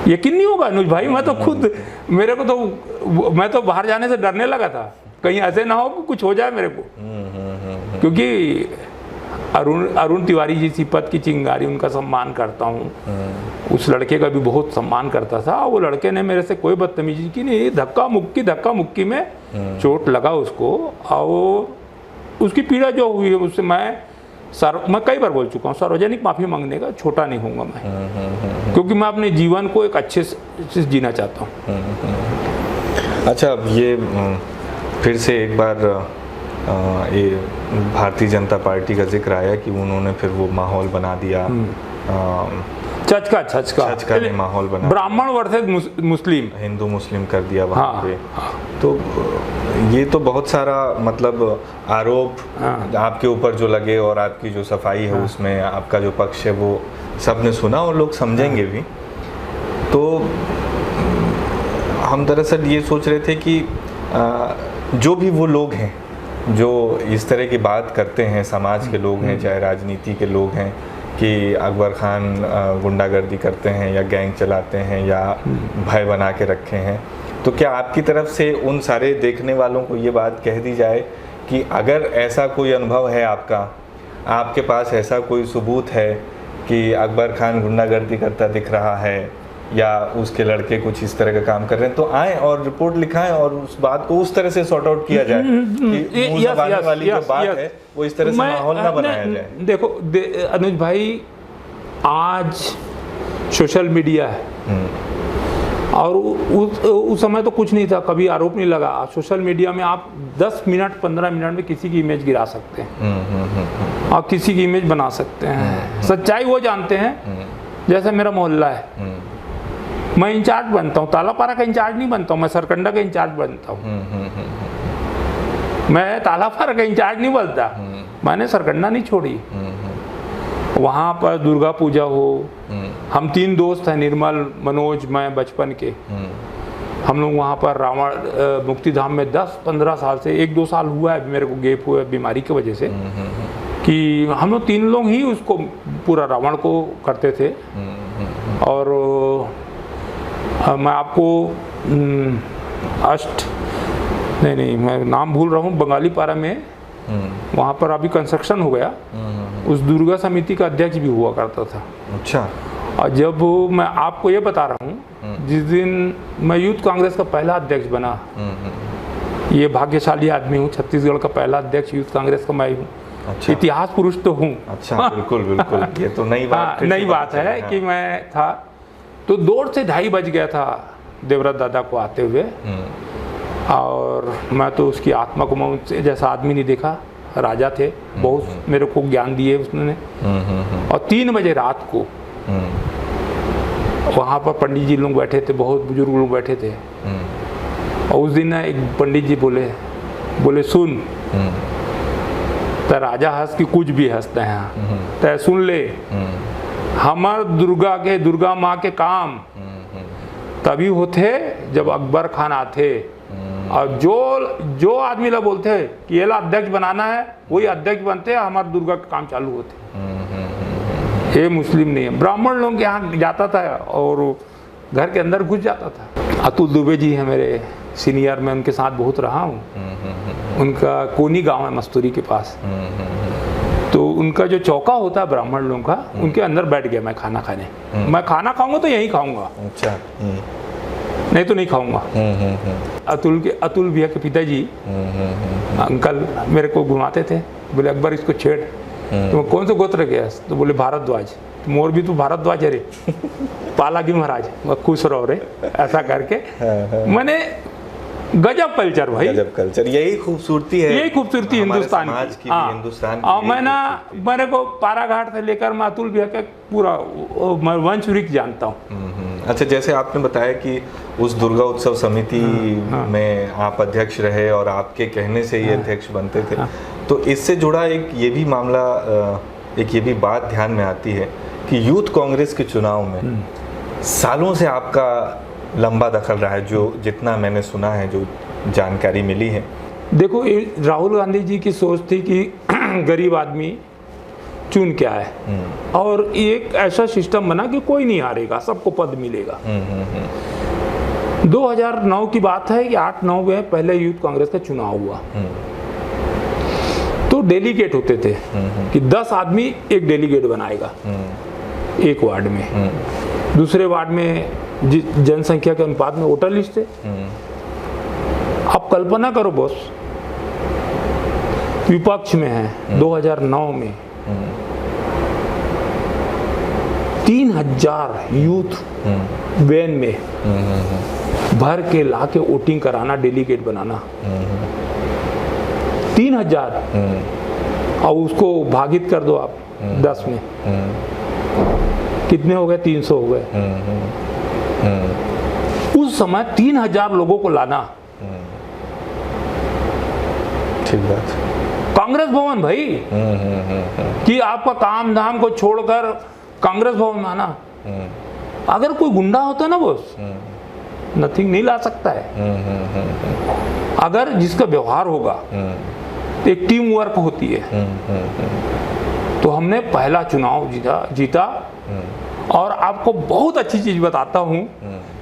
यकीन नहीं होगा अनुज भाई, मैं तो खुद, मेरे को तो, मैं तो बाहर जाने से डरने लगा था, कहीं ऐसे ना हो कि कुछ हो जाए मेरे को। क्योंकि अरुण तिवारी जी सिपत की चिंगारी, उनका सम्मान करता हूँ, उस लड़के का भी बहुत सम्मान करता था। वो लड़के ने मेरे से कोई बदतमीजी की नहीं, धक्का मुक्की में चोट लगा उसको, और उसकी पीड़ा जो हुई है उससे मैं कई बार बोल चुका हूँ, सार्वजनिक माफ़ी मांगने का छोटा नहीं होऊंगा मैं, क्योंकि मैं अपने जीवन को एक अच्छे से जीना चाहता हूँ। अच्छा, अब ये फिर से एक बार ये भारतीय जनता पार्टी का जिक्र आया कि उन्होंने फिर वो माहौल बना दिया, छचका ने माहौल बना, ब्राह्मण वर्सेस मुस्लिम, हिंदू मुस्लिम कर दिया वहाँ पे। तो ये तो बहुत सारा मतलब आरोप आपके ऊपर जो लगे, और आपकी जो सफाई है उसमें आपका जो पक्ष है वो सबने सुना और लोग समझेंगे भी। तो हम दरअसल ये सोच रहे थे कि जो भी वो लोग हैं जो इस तरह की बात करते हैं, समाज के लोग हैं चाहे राजनीति के लोग हैं, कि अकबर खान गुंडागर्दी करते हैं या गैंग चलाते हैं या भय बना के रखे हैं, तो क्या आपकी तरफ से उन सारे देखने वालों को ये बात कह दी जाए कि अगर ऐसा कोई अनुभव है आपका, आपके पास ऐसा कोई सबूत है कि अकबर खान गुंडागर्दी करता दिख रहा है या उसके लड़के कुछ इस तरह का काम कर रहे हैं, तो आए और रिपोर्ट लिखाएं और उस बात को उस तरह से सॉर्ट आउट किया जाए कि मुंह ज़बानी वाली जो बात है वो इस तरह से माहौल ना बनाया जाए। देखो अनुज भाई, आज सोशल मीडिया है, और उस समय तो कुछ नहीं था, कभी आरोप नहीं लगा। सोशल मीडिया में आप 10 मिनट 15 मिनट में किसी की इमेज गिरा सकते हैं, आप किसी की इमेज बना सकते हैं। सच्चाई वो जानते हैं, जैसे मेरा मोहल्ला है, मैं इंचार्ज बनता हूँ, तालापारा का इंचार्ज नहीं बनता हूँ, मैं सरकंडा का इंचार्ज बनता हूँ। मैं तालापारा का इंचार्ज नहीं बनता, मैंने सरकंडा नहीं छोड़ी। वहाँ पर दुर्गा पूजा हो, हम 3 दोस्त हैं, निर्मल, मनोज, मैं, बचपन के, हम लोग वहाँ पर रावण मुक्तिधाम में 10-15 साल से, 1-2 साल हुआ है मेरे को गैप हुआ बीमारी की वजह से, कि हम लोग 3 लोग ही उसको पूरा रावण को करते थे। और मैं आपको नहीं मैं नाम भूल रहा हूँ, बंगाली पारा में, वहाँ पर अभी कंस्ट्रक्शन हो गया, उस दुर्गा समिति का अध्यक्ष भी हुआ करता था। अच्छा। और जब मैं आपको ये बता रहा हूँ, जिस दिन मैं यूथ कांग्रेस का पहला अध्यक्ष बना, ये भाग्यशाली आदमी हूँ, छत्तीसगढ़ का पहला अध्यक्ष यूथ कांग्रेस का मैं हूँ। अच्छा। इतिहास पुरुष तो हूँ। अच्छा, बिल्कुल बिल्कुल, ये तो नई बात, नई बात है कि मैं था। तो 2 से 2:30 बज गया था देवव्रत दादा को आते हुए, और मैं तो उसकी आत्मा को, मैं उनसे जैसा आदमी नहीं देखा। राजा थे, बहुत मेरे को ज्ञान दिए उसने। और 3 बजे रात को वहाँ पर पंडित जी लोग बैठे थे, बहुत बुजुर्ग लोग बैठे थे। और उस दिन एक पंडित जी बोले सुन, तो राजा हंस की कुछ भी हंसते हैं, तो सुन ले, हमार दुर्गा माँ के काम तभी होते जब अकबर खान आते, और जो आदमी ला बोलते हैं कि ये ला अध्यक्ष बनाना है, वही अध्यक्ष बनते हैं, हमारे दुर्गा के काम चालू होते। ये मुस्लिम नहीं है, ब्राह्मण लोग के यहाँ जाता था और घर के अंदर घुस जाता था। अतुल दुबे जी है मेरे सीनियर, मैं उनके साथ बहुत रहा हूँ। उनका कोनी गांव है मस्तूरी के पास। तो उनका जो चौका होता है ब्राह्मण लोगों का, उनके अंदर बैठ गया मैं खाना खाने। मैं खाना खाऊंगा तो यहीं खाऊंगा, अच्छा, नहीं तो नहीं खाऊंगा। अतुल भैया के पिताजी अंकल मेरे को घुमाते थे, बोले अकबर इसको छेड़। तो कौन से गोत्र के? तो बोले भारद्वाज। मोर भी तू भारद्वाज है रे, पाला की महाराज, खुश रहो रे, ऐसा करके। मैंने गजब कल्चर भाई, गजब कल्चर, यही खूबसूरती है, यही खूबसूरती हिंदुस्तान की। हिंदुस्तान और मैं ना, मेरे को पाराघाट से लेकर मैं अतुल भैया का पूरा वंश वृक्ष जानता हूँ। अच्छा, जैसे आपने बताया कि उस दुर्गा उत्सव समिति में आप अध्यक्ष रहे और आपके कहने से ये अध्यक्ष बनते थे, तो इससे जुड़ा एक ये भी मामला, एक ये भी बात ध्यान में आती है कि यूथ कांग्रेस के चुनाव में सालों से आपका लंबा दखल रहा है, जो जितना मैंने सुना है, जो जानकारी मिली है। देखो, राहुल गांधी जी की सोच थी कि गरीब आदमी चुन क्या है, और एक ऐसा सिस्टम बना कि कोई नहीं हारेगा, सबको पद मिलेगा। 2009 की बात है कि 8-9 में पहले यूथ कांग्रेस का चुनाव हुआ। तो डेलीगेट होते थे कि 10 आदमी एक डेलीगेट बनाएगा एक वार्ड में। दूसरे वार्ड में जनसंख्या के अनुपात में वोटर लिस्ट थे। अब कल्पना करो बॉस, विपक्ष में है 2009 में 3000 यूथ वैन में भर के लाके वोटिंग कराना, डेलीगेट बनाना। 3000, और उसको भागित कर दो आप 10 में, कितने हो गए? 300 हो गए। उस समय 3000 लोगों को लाना, ठीक बात। कांग्रेस भवन भाई, कि आपका काम धाम को छोड़कर कांग्रेस भवन आना। अगर कोई गुंडा होता ना बॉस, नथिंग नहीं ला सकता है। अगर जिसका व्यवहार होगा, एक टीम वर्क होती है। तो हमने पहला चुनाव जीता। और आपको बहुत अच्छी चीज बताता हूँ,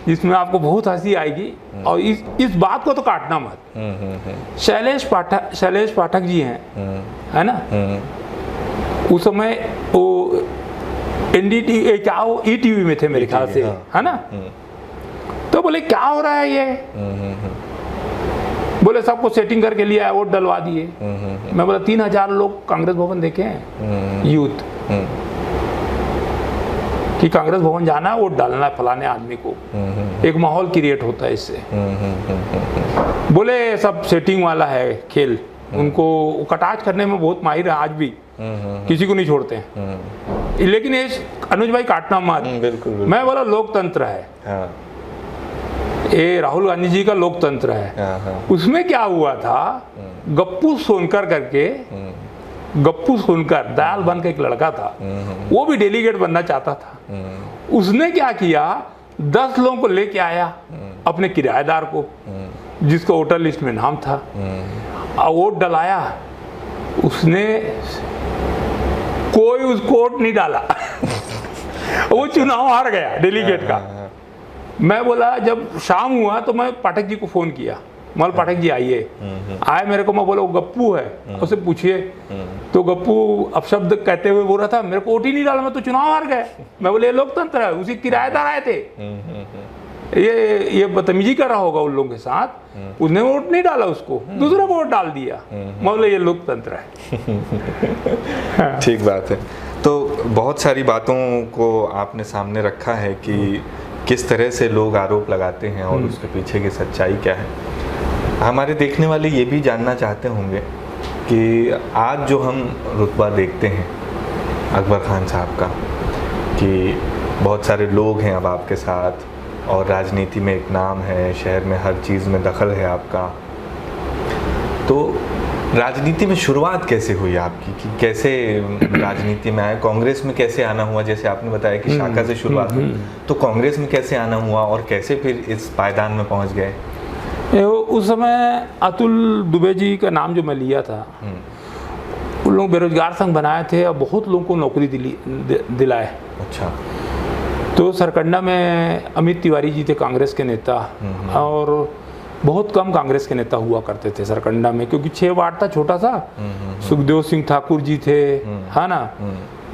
जिसमें आपको बहुत हंसी आएगी, और इस बात को तो काटना मत। शैलेश पाठक जी हैं, है ना? उस समय वो एनडीटीवी क्या, वो ईटीवी में थे मेरे ख्याल से, है ना? तो बोले क्या हो रहा है ये? बोले सबको सेटिंग करके लिया, वोट डलवा दिए। मैं बोला 3000 लोग कांग्रेस भवन देखे हैं, यूथ, कि कांग्रेस भवन जाना है, वोट डालना है फलाने आदमी को। एक माहौल क्रिएट होता है इससे। बोले सब सेटिंग वाला है खेल, उनको कटाच करने में बहुत माहिर है, आज भी किसी को नहीं छोड़ते हैं। लेकिन ये अनुज भाई काटना मत। बिल्कुल। मैं बोला लोकतंत्र है, ये राहुल गांधी जी का लोकतंत्र है। उसमें क्या हुआ था, गप्पू सोनकर करके, गप्पू सोनकर दयाल बन के एक लड़का था, वो भी डेलीगेट बनना चाहता था। उसने क्या किया, 10 लोगों को लेके आया, अपने किराएदार को, जिसका वोटर लिस्ट में नाम था, और वोट डलाया। उसने कोई उसको वोट नहीं डाला। वो चुनाव हार गया डेलीगेट का। मैं बोला, जब शाम हुआ तो मैं पाठक जी को फोन किया, मल पाठक जी आइए। आए मेरे को, मैं बोला वो गप्पू है, उससे पूछिए। तो गप्पू अपशब्द कहते हुए बोल रहा था, मेरे को वोट ही नहीं डाला, मैं तो चुनाव हार गए। मैं बोले ये लोकतंत्र है, उसी किराएदार आए थे, ये बदतमीजी कर रहा होगा उन लोगों के साथ, उसने वोट नहीं डाला, उसको दूसरा को वोट डाल दिया। मैं बोले ये लोकतंत्र है। ठीक बात है। तो बहुत सारी बातों को आपने सामने रखा है कि किस तरह से लोग आरोप लगाते हैं और उसके पीछे की सच्चाई क्या है। हमारे देखने वाले ये भी जानना चाहते होंगे कि आज जो हम रुतबा देखते हैं अकबर खान साहब का, कि बहुत सारे लोग हैं अब आपके साथ और राजनीति में एक नाम है, शहर में हर चीज़ में दखल है आपका, तो राजनीति में शुरुआत कैसे हुई आपकी, कि कैसे राजनीति में आए, कांग्रेस में कैसे आना हुआ? जैसे आपने बताया कि शाखा से शुरुआत हुई, तो कांग्रेस में कैसे आना हुआ और कैसे फिर इस पायदान में पहुंच गए? उस समय अतुल दुबे जी का नाम जो मैं लिया था, उन लोग बेरोजगार संघ बनाए थे और बहुत लोगों को नौकरी दिलाए। अच्छा। तो सरकंडा में अमित तिवारी जी थे कांग्रेस के नेता, और बहुत कम कांग्रेस के नेता हुआ करते थे सरकंडा में, क्योंकि 6 वार्ड था छोटा सा। सुखदेव सिंह ठाकुर जी थे, है ना,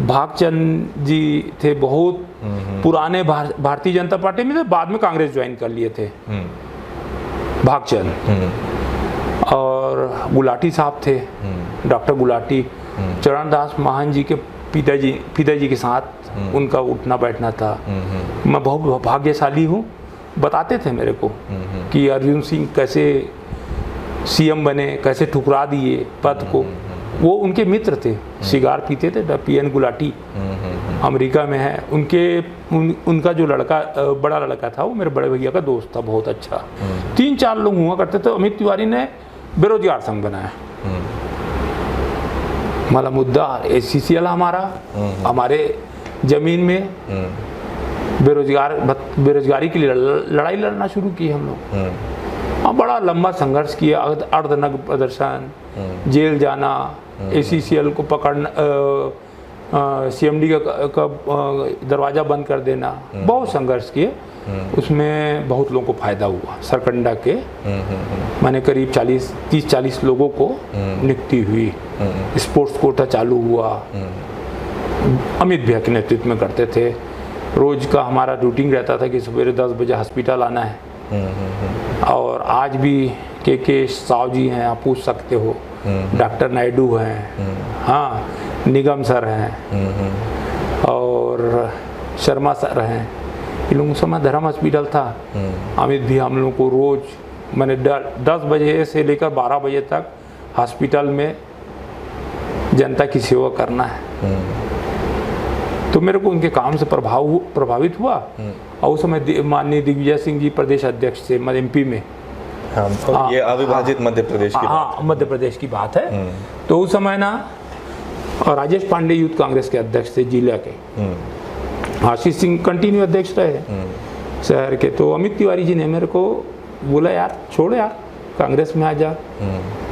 भागचंद जी थे, बहुत पुराने भारतीय जनता पार्टी में थे, बाद में कांग्रेस ज्वाइन कर लिए थे भागचंद। और गुलाटी साहब थे, डॉक्टर गुलाटी, चरणदास महान जी के पिताजी के साथ उनका उठना बैठना था। मैं बहुत भाग्यशाली हूँ, बताते थे मेरे को कि अर्जुन सिंह कैसे सीएम बने, कैसे ठुकरा दिए पद को। वो उनके मित्र थे, सिगार पीते थे। पीएन गुलाटी अमेरिका में है, उनका जो लड़का, बड़ा लड़का था, वो मेरे बड़े भैया का दोस्त था, बहुत अच्छा। 3-4 लोग हुआ करते थे। अमित तिवारी ने बेरोजगार संघ बनाया, मतलब मुद्दा ACCL हमारे जमीन में बेरोजगारी के लिए लड़ाई लड़ना शुरू की हम लोग। बड़ा लंबा संघर्ष किया, अर्धनग्न प्रदर्शन, जेल जाना, ACCL को पकड़ना, CMD का दरवाज़ा बंद कर देना, बहुत संघर्ष किए। उसमें बहुत लोगों को फायदा हुआ। सरकंडा के मैंने करीब 30-40 लोगों को नियुक्ति हुई। स्पोर्ट्स कोटा चालू हुआ, अमित भैया के नेतृत्व में करते थे। रोज का हमारा रूटीन रहता था कि सवेरे 10 बजे हॉस्पिटल आना है। और आज भी के साव जी हैं, आप पूछ सकते हो, डॉक्टर नायडू हैं, हाँ, निगम सर हैं, और शर्मा सर हैं। इन लोगों समय धर्म हॉस्पिटल था। अमित भी हम लोगों को रोज, मैंने 10 बजे से लेकर 12 बजे तक हॉस्पिटल में जनता की सेवा करना है। तो मेरे को उनके काम से प्रभावित हुआ। और उस समय माननीय दिग्विजय सिंह जी प्रदेश अध्यक्ष थे MP में। हाँ, ये अविभाजित मध्य प्रदेश की बात। मध्य प्रदेश की बात है। तो उस समय ना राजेश पांडे यूथ कांग्रेस के अध्यक्ष थे जिला के, आशीष सिंह कंटिन्यू अध्यक्ष रहे शहर के। तो अमित तिवारी जी ने मेरे को बोला, यार छोड़ यार, कांग्रेस में आ जा।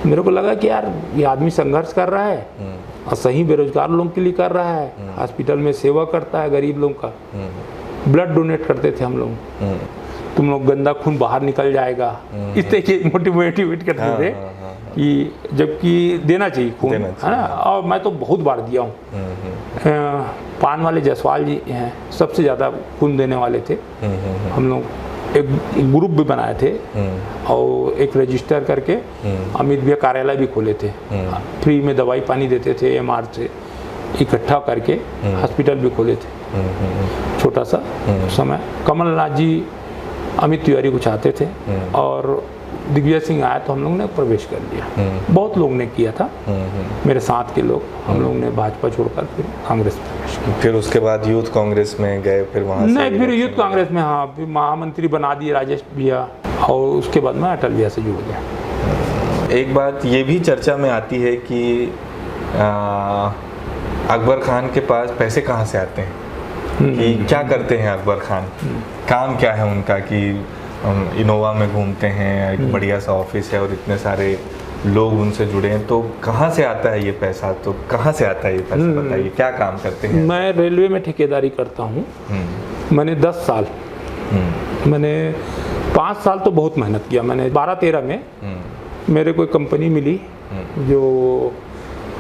मेरे को लगा कि यार ये आदमी संघर्ष कर रहा है और सही बेरोजगार लोगों के लिए कर रहा है, हॉस्पिटल में सेवा करता है गरीब लोगों का। ब्लड डोनेट करते थे हम लोग, तुम लोग गंदा खून बाहर निकल जाएगा, इस तरह के मोटिवेट करते थे कि जबकि देना चाहिए खून, है ना। और मैं तो बहुत बार दिया हूँ। पान वाले जायसवाल जी हैं, सबसे ज़्यादा खून देने वाले थे। हम लोग एक ग्रुप भी बनाए थे और एक रजिस्टर करके अमित भैया कार्यालय भी खोले थे। फ्री में दवाई पानी देते थे, MR से इकट्ठा करके हॉस्पिटल भी खोले थे छोटा सा। समय कमलनाथ जी अमित तिवारी को चाहते थे और दिग्विजय सिंह आया तो हम लोग ने प्रवेश कर लिया। बहुत लोग ने किया था, मेरे साथ के लोग। हम लोग ने भाजपा छोड़कर फिर कांग्रेस प्रवेश किया। फिर उसके बाद यूथ कांग्रेस में गए, फिर वहाँ नहीं, फिर यूथ कांग्रेस में, हाँ, फिर महामंत्री बना दिए राजेश भैया, और उसके बाद मैं अटल भैया से जुड़ गया। एक बात ये भी चर्चा में आती है कि अकबर खान के पास पैसे कहाँ से आते हैं, कि क्या करते हैं अकबर खान, काम क्या है उनका, कि इनोवा में घूमते हैं, एक बढ़िया सा ऑफिस है और इतने सारे लोग उनसे जुड़े हैं, तो कहाँ से आता है ये पैसा, तो कहाँ से आता है ये पैसा, बताइए क्या काम करते हैं? मैं रेलवे में ठेकेदारी करता हूँ। मैंने 10 साल मैंने 5 साल तो बहुत मेहनत किया मैंने। 12-13 में मेरे को एक कंपनी मिली जो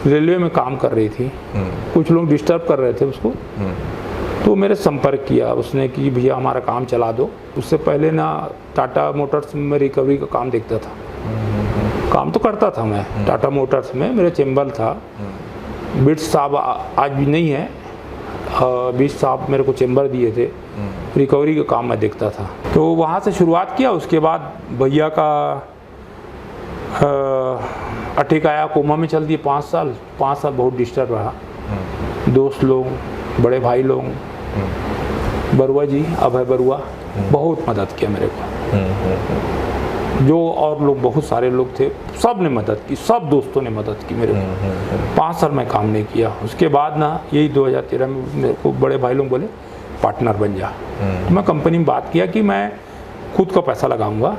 रेलवे में काम कर रही थी। कुछ लोग डिस्टर्ब कर रहे थे उसको, तो मेरे संपर्क किया उसने कि भैया हमारा काम चला दो। उससे पहले ना टाटा मोटर्स में रिकवरी का काम देखता था, काम तो करता था मैं टाटा मोटर्स में, मेरा चैम्बर था। बिट्स साहब आज भी नहीं है, बिट्स साहब मेरे को चैम्बर दिए थे, रिकवरी का काम मैं देखता था। तो वहाँ से शुरुआत किया। उसके बाद भैया का अटैक आया, कोमा में चल दिए 5 साल। 5 साल बहुत डिस्टर्ब रहा। दोस्त लोग, बड़े भाई लोग, बरुआ जी, अभय बरुआ, बहुत मदद किया मेरे को। जो और लोग, बहुत सारे लोग थे, सब ने मदद की, सब दोस्तों ने मदद की मेरे को। 5 साल मैं काम नहीं किया। उसके बाद ना यही 2013 में मेरे को बड़े भाई लोग बोले पार्टनर बन जा। तो मैं कंपनी में बात किया कि मैं खुद का पैसा लगाऊंगा,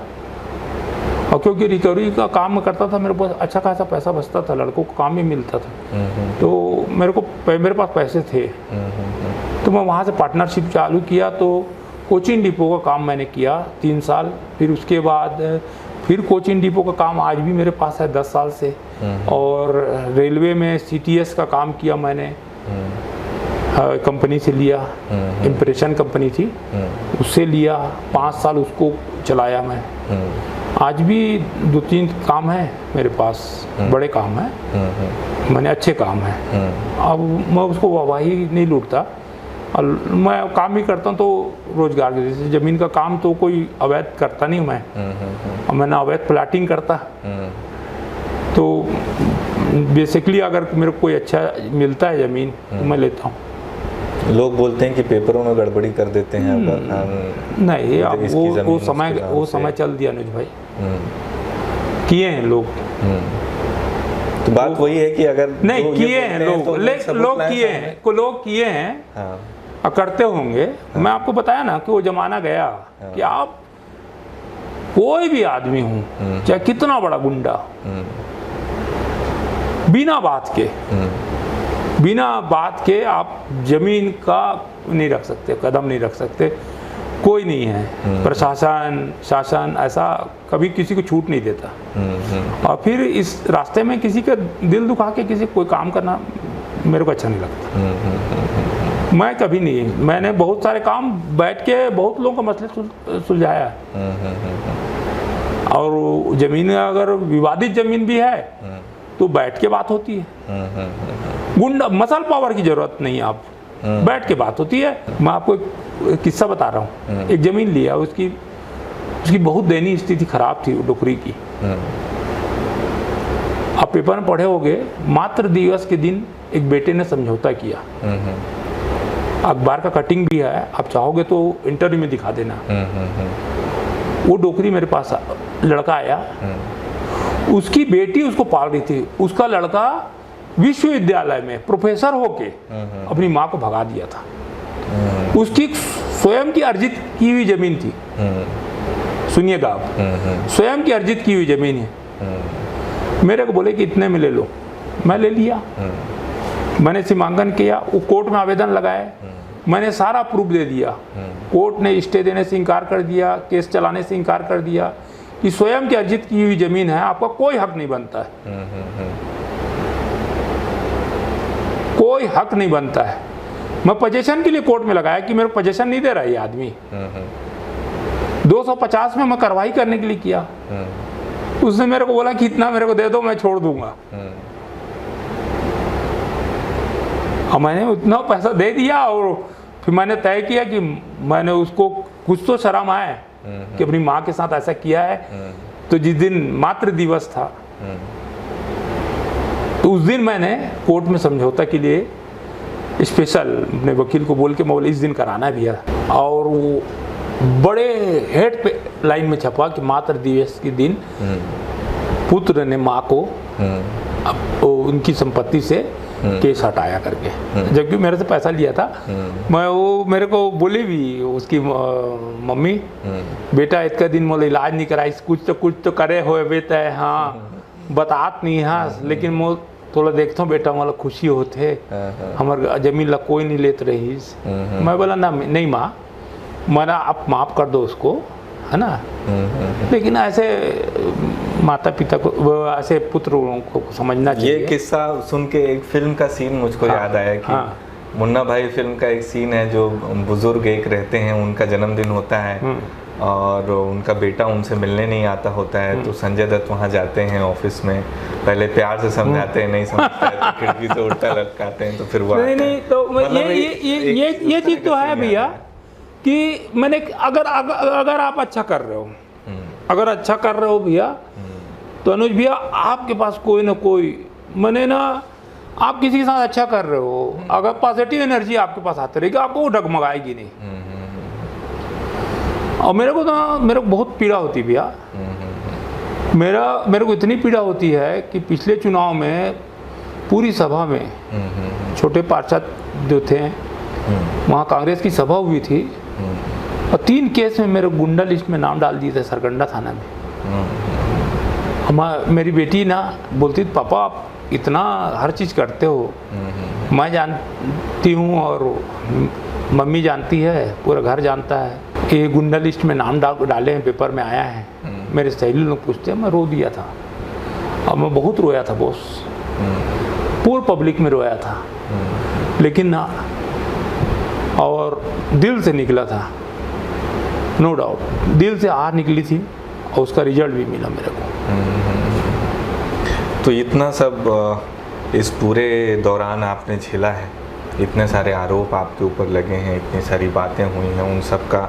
और क्योंकि रिकवरी का काम मैं करता था, मेरे पास अच्छा खासा पैसा बचता था, लड़कों को काम भी मिलता था, तो मेरे पास पैसे थे। तो मैं वहाँ से पार्टनरशिप चालू किया। तो कोचिंग डिपो का काम मैंने किया 3 साल। फिर उसके बाद फिर कोचिंग डिपो का काम आज भी मेरे पास है 10 साल से। और रेलवे में CTS का काम किया मैंने, कंपनी से लिया, इम्प्रेशन कंपनी थी, उससे लिया। 5 साल उसको चलाया मैं। आज भी 2-3 काम है मेरे पास, बड़े काम हैं, मैंने अच्छे काम हैं। अब मैं उसको वाही नहीं लूटता, और मैं काम भी करता हूँ तो रोजगार के, जैसे ज़मीन का काम तो कोई अवैध करता नहीं मैं, और मैं ना अवैध प्लाटिंग करता। तो बेसिकली अगर मेरे को कोई अच्छा मिलता है ज़मीन तो मैं लेता हूँ। लोग बोलते हैं कि पेपरों में गड़बड़ी कर देते हैं। नहीं, अब वो समय चल दिया अनुज भाई, किए हैं लोग। तो बात वही है कि अगर नहीं किए हैं लोग किए हैं और करते होंगे। मैं आपको बताया ना कि वो जमाना गया कि आप कोई भी आदमी हो, चाहे कितना बड़ा गुंडा, बिना बात के आप जमीन का नहीं रख सकते, कदम नहीं रख सकते। कोई नहीं है, प्रशासन शासन ऐसा कभी किसी को छूट नहीं देता। और फिर इस रास्ते में किसी का दिल दुखा के किसी कोई काम करना मेरे को अच्छा नहीं लगता। मैं कभी नहीं, मैंने बहुत सारे काम बैठ के बहुत लोगों का मसले सुलझाया है। और जमीन अगर विवादित जमीन भी है तो बैठ के बात होती है। गुंडा मसल पावर की जरूरत नहीं, आप बैठ के बात होती है। मैं आपको एक किस्सा बता रहा हूँ। एक जमीन लिया, उसकी बहुत दयनीय स्थिति खराब थी डोकरी की। आप पेपर में पढ़े होंगे, मातृ दिवस के दिन एक बेटे ने समझौता किया। अखबार का कटिंग भी है, आप चाहोगे तो इंटरव्यू में दिखा देना। वो डोकरी मेरे पास लड़का आया, उसकी बेटी उसको पाल रही थी, उसका लड़का विश्वविद्यालय में प्रोफेसर होके अपनी माँ को भगा दिया था। उसकी स्वयं की अर्जित की हुई जमीन थी, सुनिएगा आप, स्वयं की अर्जित की हुई जमीन है। मेरे को बोले कि इतने में ले लो, मैं ले लिया। मैंने सीमांकन किया, वो कोर्ट में आवेदन लगाए, मैंने सारा प्रूफ दे दिया। कोर्ट ने स्टे देने से इनकार कर दिया, केस चलाने से इनकार कर दिया कि स्वयं की अर्जित की हुई जमीन है, आपका कोई हक नहीं बनता है, कोई हक नहीं बनता है। मैं पोजीशन के लिए कोर्ट में लगाया कि मेरे को पोजीशन नहीं दे रहा ये आदमी। 250 में मैं कार्रवाई करने के लिए किया। उसने मेरे को बोला कि इतना मेरे को दे दो, मैं छोड़ दूंगा। और मैंने उतना पैसा दे दिया, और फिर मैंने तय किया कि मैंने उसको कुछ तो शर्म आए कि अपनी माँ के साथ ऐसा किया है। तो जिस दिन मातृ दिवस था, तो उस दिन मैंने कोर्ट में समझौता के लिए स्पेशल अपने वकील को बोल के मैं बोला इस दिन कराना भी है। और वो बड़े हेड पे लाइन में छपा कि मातृ दिवस के दिन पुत्र ने माँ को उनकी संपत्ति से केस हटाया करके, जबकि मेरे से पैसा लिया था। मैं वो मेरे को बोली भी उसकी मम्मी, बेटा इतना दिन मोला इलाज नहीं कराई, कुछ तो करे हो बेटा, हाँ बतात नहीं हाँ, लेकिन मो थोड़ा देखता हूँ बेटा, मोला खुशी होते हमार जमीन ला कोई नहीं लेत रही। मैं बोला ना नहीं माँ, मना आप माफ़ कर दो उसको, है ना। लेकिन ऐसे माता पिता को, ऐसे पुत्रों को समझना चाहिए। ये किस्सा सुन के एक फिल्म का सीन मुझको याद आया कि मुन्ना भाई फिल्म का एक सीन है, जो बुजुर्ग एक रहते हैं, उनका जन्मदिन होता है और उनका बेटा उनसे मिलने नहीं आता होता है, तो संजय दत्त वहाँ जाते हैं ऑफिस में, पहले प्यार से समझाते हैं, नहीं समझता है तो खिड़की से उल्टा लटकाते हैं, तो फिर वो नहीं तो ये चीज़ तो है भैया कि मैंने अगर आप अच्छा कर रहे हो, अगर अच्छा कर रहे हो भैया, तो अनुज भैया आपके पास कोई ना कोई, मैंने ना, आप किसी के साथ अच्छा कर रहे हो, अगर पॉजिटिव एनर्जी आपके पास आती रहेगी, आपको वो डगमगाएगी नहीं। और मेरे को बहुत पीड़ा होती भैया, मेरे को इतनी पीड़ा होती है कि पिछले चुनाव में पूरी सभा में छोटे पार्षद जो थे, वहाँ कांग्रेस की सभा हुई थी और 3 केस में मेरे गुंडा लिस्ट में नाम डाल दिए थे सरगंडा थाना में। मेरी बेटी ना बोलती, पापा आप इतना हर चीज़ करते हो, मैं जानती हूँ और मम्मी जानती है, पूरा घर जानता है, ये गुंडा लिस्ट में नाम डाले हैं, पेपर में आया है। मेरे सहेली लोग पूछते हैं, मैं रो दिया था और मैं बहुत रोया था बॉस, पूरे पब्लिक में रोया था, लेकिन ना, और दिल से निकला था, नो डाउट, दिल से आर निकली थी और उसका रिजल्ट भी मिला मेरे को। तो इतना सब इस पूरे दौरान आपने झेला है, इतने सारे आरोप आपके ऊपर लगे हैं, इतनी सारी बातें हुई हैं, उन सब का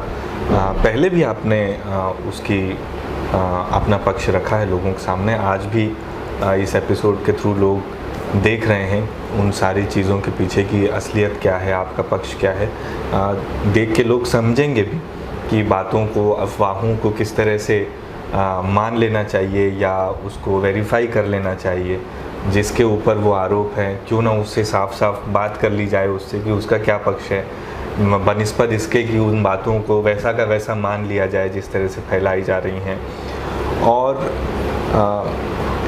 पहले भी आपने उसकी अपना पक्ष रखा है लोगों के सामने, आज भी इस एपिसोड के थ्रू लोग देख रहे हैं उन सारी चीज़ों के पीछे की असलियत क्या है, आपका पक्ष क्या है। देख के लोग समझेंगे भी कि बातों को, अफवाहों को किस तरह से मान लेना चाहिए या उसको वेरीफाई कर लेना चाहिए। जिसके ऊपर वो आरोप है, क्यों ना उससे साफ साफ बात कर ली जाए उससे कि उसका क्या पक्ष है, बनिस्बत इसके कि उन बातों को वैसा का वैसा मान लिया जाए जिस तरह से फैलाई जा रही हैं। और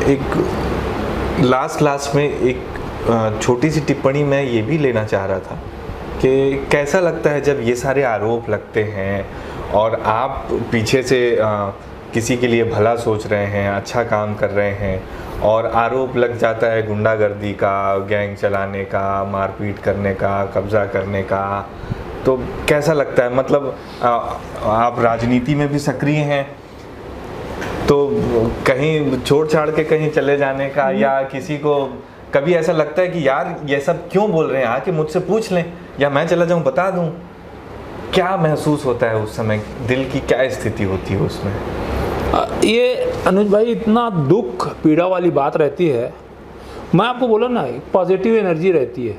एक लास्ट में एक छोटी सी टिप्पणी मैं ये भी लेना चाह रहा था कि कैसा लगता है जब ये सारे आरोप लगते हैं और आप पीछे से किसी के लिए भला सोच रहे हैं, अच्छा काम कर रहे हैं, और आरोप लग जाता है गुंडागर्दी का, गैंग चलाने का, मारपीट करने का, कब्जा करने का, तो कैसा लगता है? मतलब आप राजनीति में भी सक्रिय हैं, तो कहीं छोड़ छाड़ के कहीं चले जाने का, या किसी को कभी ऐसा लगता है कि यार ये सब क्यों बोल रहे हैं, आके मुझसे पूछ लें या मैं चला जाऊं बता दूं? क्या महसूस होता है उस समय, दिल की क्या स्थिति होती है उसमें? ये अनुज भाई इतना दुख पीड़ा वाली बात रहती है। मैं आपको बोला ना, पॉजिटिव एनर्जी रहती है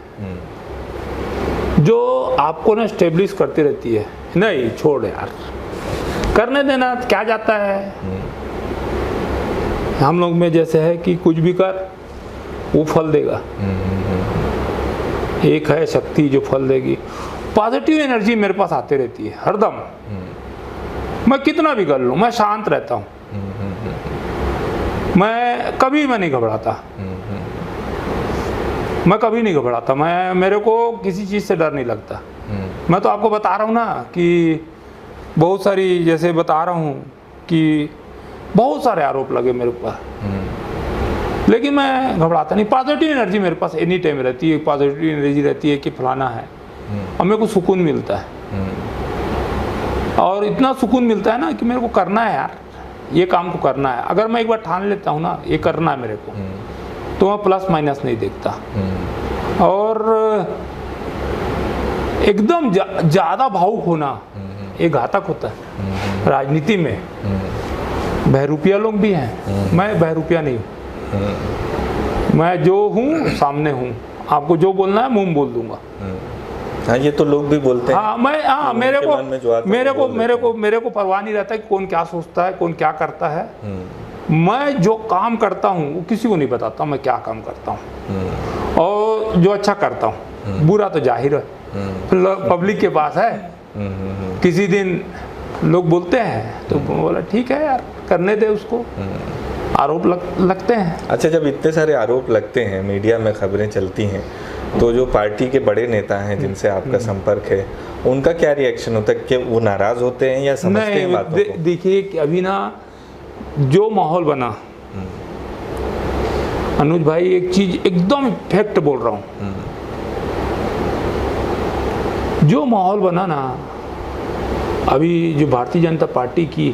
जो आपको ना स्टेब्लिश करती रहती है। नहीं छोड़ यार, करने देना, क्या जाता है। हम लोग में जैसे है कि कुछ भी कर वो फल देगा, एक है शक्ति जो फल देगी। पॉजिटिव एनर्जी मेरे पास आती रहती है हरदम। मैं कितना भी कर लूँ, मैं शांत रहता हूँ, मैं नहीं घबराता, मैं कभी नहीं घबराता, मेरे को किसी चीज़ से डर नहीं लगता। मैं तो आपको बता रहा हूँ ना कि बहुत सारी, जैसे बता रहा हूँ कि बहुत सारे आरोप लगे मेरे ऊपर, लेकिन मैं घबराता नहीं। पॉजिटिव एनर्जी मेरे पास एनी टाइम रहती है, पॉजिटिव एनर्जी रहती है कि फलाना है, और मेरे को सुकून मिलता है। और इतना सुकून मिलता है ना कि मेरे को करना है यार, ये काम को करना है। अगर मैं एक बार ठान लेता हूँ ना ये करना है मेरे को, तो मैं प्लस माइनस नहीं देखता। और एकदम ज़्यादा भावुक होना ये घातक होता है राजनीति में। बहरूपिया लोग भी हैं, मैं बहरूपिया नहीं हूँ। मैं जो हूँ सामने हूँ, आपको जो बोलना है मुँह बोल दूंगा। हाँ, ये तो लोग भी बोलते हैं। मेरे को परवाह नहीं रहता कि कौन क्या सोचता है, कौन क्या करता है। मैं जो काम करता हूँ वो किसी को नहीं बताता मैं क्या काम करता हूँ, और जो अच्छा करता हूँ, बुरा तो जाहिर है पब्लिक के पास है। किसी दिन लोग बोलते हैं तो बोला ठीक है यार, करने दे उसको। आरोप लगते हैं। अच्छा, जब इतने सारे आरोप लगते हैं, मीडिया में खबरें चलती हैं, तो जो पार्टी के बड़े नेता हैं जिनसे आपका संपर्क है, उनका क्या रिएक्शन होता है? कि वो नाराज होते हैं या समझते हैं बातों को? देखिए कि अभी ना जो माहौल बना, अनुज भाई एक चीज एकदम फैक्ट बोल रहा हूँ, जो माहौल बना ना अभी जो भारतीय जनता पार्टी की,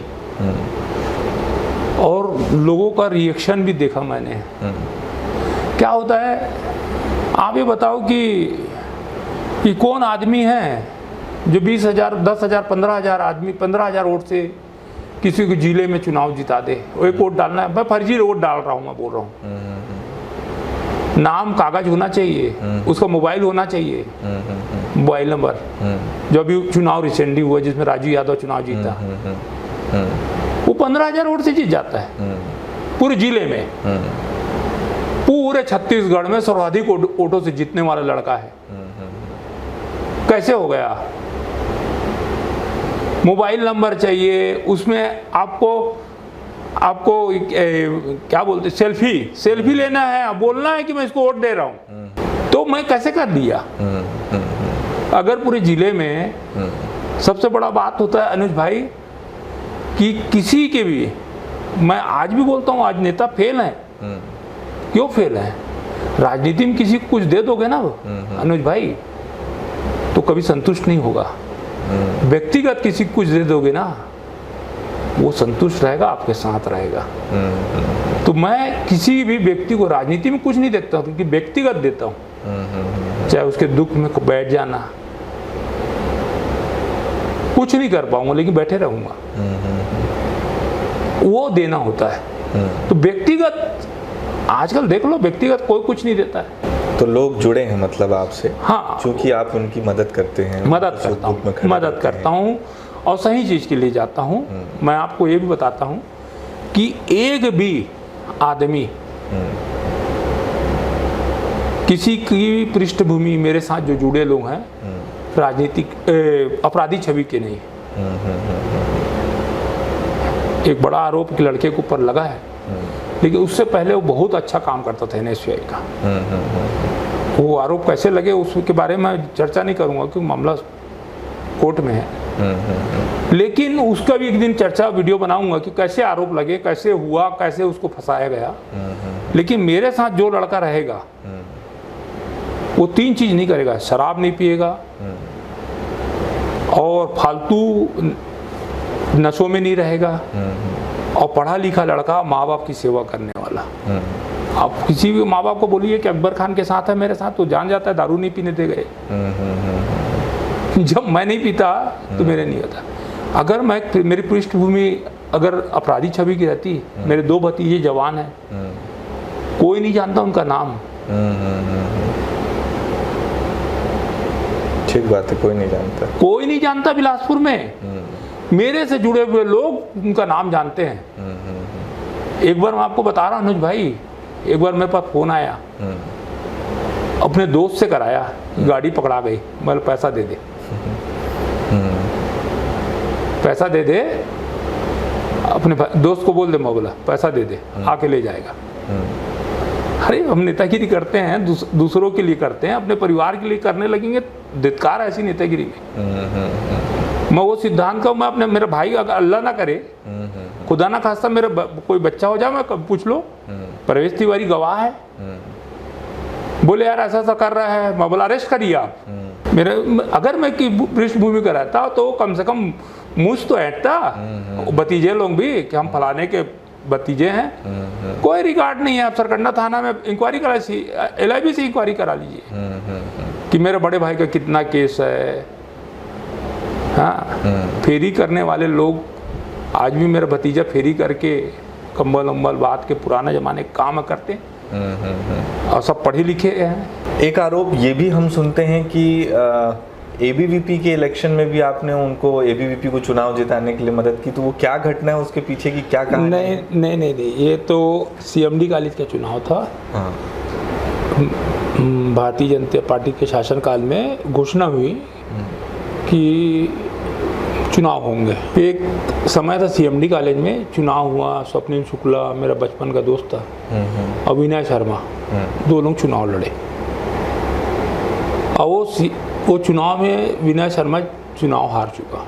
और लोगों का रिएक्शन भी देखा मैंने। क्या होता है आप ये बताओ कि कौन आदमी है जो 20,000, 10,000, 15,000 आदमी 15,000 वोट से किसी को जिले में चुनाव जिता दे? वो एक वोट डालना है, मैं फर्जी वोट डाल रहा हूँ, मैं बोल रहा हूँ। नाम कागज होना चाहिए, उसका मोबाइल होना चाहिए, मोबाइल नंबर। जो अभी चुनाव रिसेंटली हुआ जिसमें राजू यादव चुनाव जीता, वो 15,000 वोट से जीत जाता है पूरे जिले में। पूरे छत्तीसगढ़ में सर्वाधिक वोटों से जीतने वाला लड़का है। कैसे हो गया? मोबाइल नंबर चाहिए, उसमें आपको क्या बोलते, सेल्फी लेना है, बोलना है कि मैं इसको वोट दे रहा हूं। तो मैं कैसे कर दिया? अगर पूरे जिले में सबसे बड़ा बात होता है अनुज भाई कि किसी के भी, मैं आज भी बोलता हूं, आज नेता फेल है। क्यों फेल है? राजनीति में किसी को कुछ दे दोगे ना अनुज भाई तो कभी संतुष्ट नहीं होगा। व्यक्तिगत किसी को कुछ दे दोगे ना, वो संतुष्ट रहेगा, आपके साथ रहेगा। तो मैं किसी भी व्यक्ति को राजनीति में कुछ नहीं देखता हूँ, क्योंकि व्यक्तिगत देता हूँ। चाहे उसके दुख में बैठ जाना, कुछ नहीं कर पाऊंगा लेकिन बैठे रहूंगा, वो देना होता है। तो व्यक्तिगत आजकल देख लो, व्यक्तिगत कोई कुछ नहीं देता है। तो लोग जुड़े हैं मतलब आपसे? हाँ, क्योंकि आप उनकी मदद करते हैं। मदद करता हूँ और सही चीज़ के लिए जाता हूँ। मैं आपको ये भी बताता हूँ कि एक भी आदमी किसी की पृष्ठभूमि, मेरे साथ जो जुड़े लोग हैं राजनीतिक अपराधी छवि के नहीं। एक बड़ा आरोप के लड़के के ऊपर लगा है, लेकिन उससे पहले वो बहुत अच्छा काम करता था NSCI का। वो आरोप कैसे लगे उसके बारे में चर्चा नहीं करूंगा क्योंकि मामला कोर्ट में है। लेकिन उसका भी एक दिन चर्चा वीडियो बनाऊंगा कि कैसे आरोप लगे, कैसे हुआ, कैसे उसको फंसाया गया। लेकिन मेरे साथ जो लड़का रहेगा वो 3 चीज नहीं करेगा, शराब नहीं पिएगा और फालतू नशों में नहीं रहेगा, और पढ़ा लिखा लड़का, माँ बाप की सेवा करने वाला। आप किसी भी माँ बाप को बोलिए कि अकबर खान के साथ है मेरे साथ, तो जान जाता है दारू नहीं पीने दे गए। जब मैं नहीं पीता तो मेरे नहीं होता। अगर मेरी पृष्ठभूमि अगर अपराधी छवि की रहती, मेरे 2 भतीजे जवान हैं, कोई नहीं जानता उनका नाम। ठीक बात है, कोई नहीं जानता बिलासपुर में। मेरे से जुड़े हुए लोग उनका नाम जानते हैं। एक बार मैं आपको बता रहा हूँ अनुज भाई, एक बार मेरे पास फोन आया, अपने दोस्त से कराया, गाड़ी पकड़ा गई, मैं पैसा दे दे, पैसा दे दे, अपने दोस्त को बोल दे, मैं बोला पैसा दे दे, आके ले जाएगा। अरे हम नेतागिरी करते हैं, दूसरों के लिए करते हैं, अपने परिवार के लिए करने लगेंगे, धिक्कार ऐसी नेतागिरी में। मैं वो सिद्धांत का, मैं अपने, मेरे भाई अगर अल्लाह ना करे, खुदा ना खास्ता मेरा कोई बच्चा हो जाए, मैं पूछ लो, परवेश तिवारी गवाह है, बोले यार ऐसा ऐसा कर रहा है, मैं बोला अरेस्ट करिए आप। मेरे अगर मैं की पृष्ठभूमि का रहता तो कम से कम मुझ तो ऐटता, भतीजे लोग भी कि हम फलाने के भतीजे हैं। कोई रिकॉर्ड नहीं है, आप सरकंडा थाना में इंक्वायरी करा, LIB से इंक्वायरी करा लीजिए कि मेरे बड़े भाई का कितना केस है। हाँ, फेरी करने वाले लोग आज भी, मेरा भतीजा फेरी करके कंबल उम्बल बात के पुराने जमाने काम करते और सब पढ़े लिखे हैं। एक आरोप ये भी हम सुनते हैं कि ABVP के इलेक्शन में भी आपने उनको, ABVP को चुनाव जिताने के लिए मदद की, तो वो क्या घटना है, उसके पीछे की क्या कहानी है? नहीं, ये तो CMD कॉलेज का चुनाव था। हाँ। भारतीय जनता पार्टी के शासनकाल में घोषणा हुई कि चुनाव होंगे। एक समय था CMD कॉलेज में चुनाव हुआ, स्वप्निल शुक्ला मेरा बचपन का दोस्त था, अभिनय शर्मा, 2 लोग चुनाव लड़े। और वो चुनाव में विनय शर्मा चुनाव हार चुका,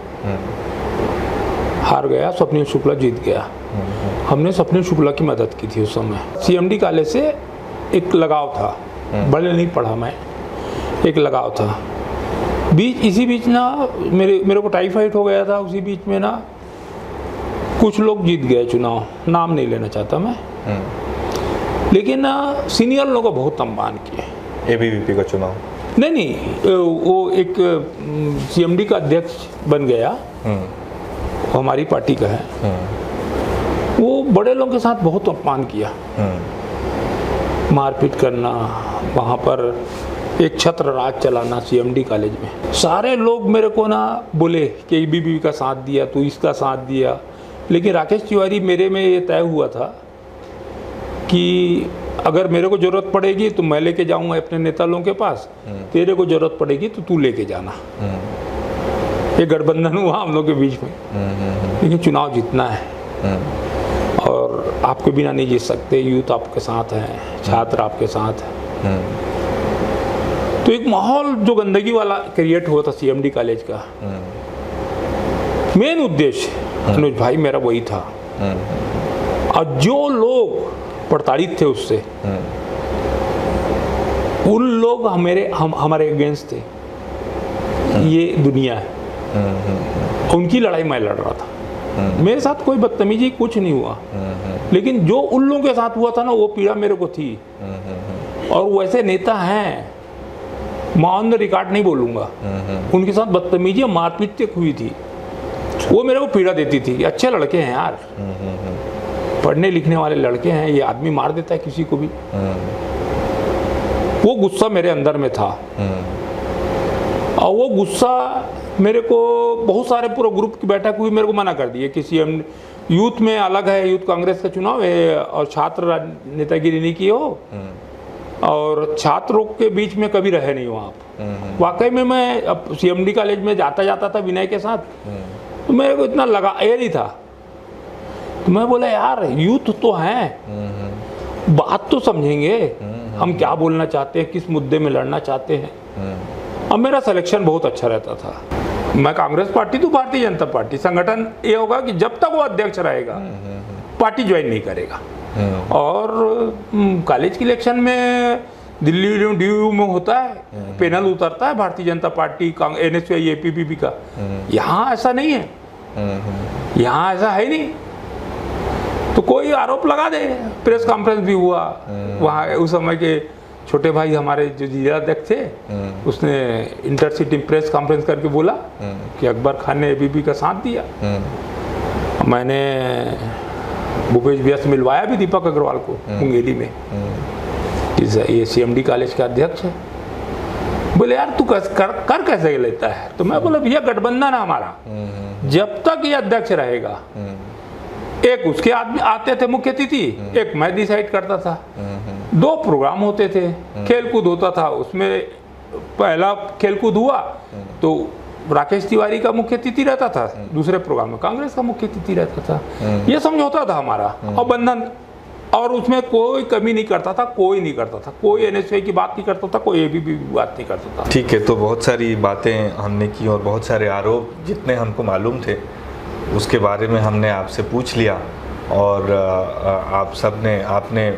हार गया, स्वप्निल शुक्ला जीत गया। हमने स्वप्निल शुक्ला की मदद की थी उस समय। CMD कॉलेज से एक लगाव था, बड़े नहीं पढ़ा मैं, एक लगाव था। इसी बीच ना मेरे को टाइफाइड हो गया था, उसी बीच में ना कुछ लोग जीत गए चुनाव, नाम नहीं लेना चाहता मैं, लेकिन ना सीनियर लोगों को बहुत सम्मान किए। ABVP का चुनाव नहीं, वो एक CMD का अध्यक्ष बन गया, वो हमारी पार्टी का है, वो बड़े लोगों के साथ बहुत अपमान किया, मारपीट करना, वहाँ पर एक छत्र राज चलाना CMD कॉलेज में। सारे लोग मेरे को ना बोले कि ABVP का साथ दिया, तू इसका साथ दिया, लेकिन राकेश तिवारी मेरे में ये तय हुआ था कि अगर मेरे को ज़रूरत पड़ेगी तो मैं लेके जाऊंगा अपने नेता लोगों के पास, तेरे को ज़रूरत पड़ेगी तो तू लेके जाना। ये गठबंधन हुआ हम लोग के बीच में, लेकिन चुनाव जीतना है और आपके बिना नहीं जीत सकते, यूथ आपके साथ है, छात्र आपके साथ है। तो एक माहौल जो गंदगी वाला क्रिएट हुआ था CMD कॉलेज का, मेन उद्देश्य अनुज भाई मेरा वही था। और जो लोग प्रताड़ित थे उससे, उन लोग हमारे अगेंस्ट थे। ये दुनिया है, उनकी लड़ाई मैं लड़ रहा था। मेरे साथ कोई बदतमीजी कुछ नहीं हुआ, लेकिन जो उन लोगों के साथ हुआ था ना, वो पीड़ा मेरे को थी। और वैसे नेता हैं, मैं ऑन द रिकॉर्ड नहीं बोलूँगा, उनके साथ बदतमीजी और मारपीट तक हुई थी, वो मेरे को पीड़ा देती थी। अच्छे लड़के हैं यार, पढ़ने लिखने वाले लड़के हैं, ये आदमी मार देता है किसी को भी। वो गुस्सा मेरे अंदर में था, और वो गुस्सा मेरे को बहुत सारे पूरा ग्रुप की बैठक हुई, मेरे को मना कर दिए कि CM यूथ में अलग है, यूथ कांग्रेस का चुनाव है और छात्र नेतागिरी नहीं की हो, और छात्रों के बीच में कभी रहे नहीं हो आप। वाकई में मैं अब CMD कॉलेज में जाता था विनय के साथ, तो मेरे को इतना लगा ये नहीं था। तो मैं बोला यार यूथ तो हैं, बात तो समझेंगे, हम क्या बोलना चाहते हैं, किस मुद्दे में लड़ना चाहते हैं। अब मेरा सिलेक्शन बहुत अच्छा रहता था। मैं कांग्रेस पार्टी तो भारतीय जनता पार्टी, संगठन ये होगा कि जब तक वो अध्यक्ष रहेगा पार्टी ज्वाइन नहीं करेगा। और कॉलेज के इलेक्शन में दिल्ली DU में होता है, पैनल उतरता है Bharatiya Janata party NSY ABVP का। यहाँ ऐसा नहीं है, यहाँ ऐसा है नहीं। तो कोई आरोप लगा दे, प्रेस कॉन्फ्रेंस भी हुआ वहाँ, उस समय के छोटे भाई हमारे जो जिलाध्यक्ष थे, उसने इंटरसिटी प्रेस कॉन्फ्रेंस करके बोला कि अकबर खान ने ABVP का साथ दिया। मैंने भूपेश भैया से मिलवाया भी दीपक अग्रवाल को मुंगेली में, ये CMD कॉलेज का अध्यक्ष है। बोले यार तू कर कैसे लेता है? तो मैं बोला भैया गठबंधन है हमारा, जब तक ये अध्यक्ष रहेगा, एक उसके आदमी आते थे मुख्य अतिथि, एक मैं डिसाइड करता था, 2 प्रोग्राम होते थे, खेलकूद होता था, उसमें पहला खेलकूद हुआ तो राकेश तिवारी का मुख्य अतिथि रहता था, दूसरे प्रोग्राम में कांग्रेस का मुख्य अतिथि रहता था। ये समझौता था हमारा और बंधन, और उसमें कोई कमी नहीं करता था, कोई नहीं करता था, कोई NSY की बात नहीं करता था, कोई ABVP की बात नहीं करता था। ठीक है, तो बहुत सारी बातें हमने की और बहुत सारे आरोप जितने हमको मालूम थे उसके बारे में हमने आपसे पूछ लिया, और आप सब ने आपने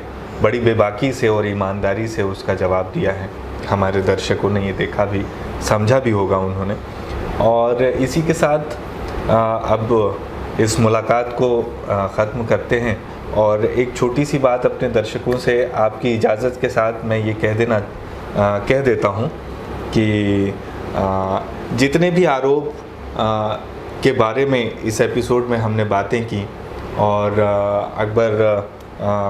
बड़ी बेबाकी से और ईमानदारी से उसका जवाब दिया है। हमारे दर्शकों ने ये देखा भी, समझा भी होगा उन्होंने। और इसी के साथ अब इस मुलाकात को ख़त्म करते हैं, और एक छोटी सी बात अपने दर्शकों से आपकी इजाज़त के साथ मैं ये कह देता हूँ कि जितने भी आरोप के बारे में इस एपिसोड में हमने बातें की, और अकबर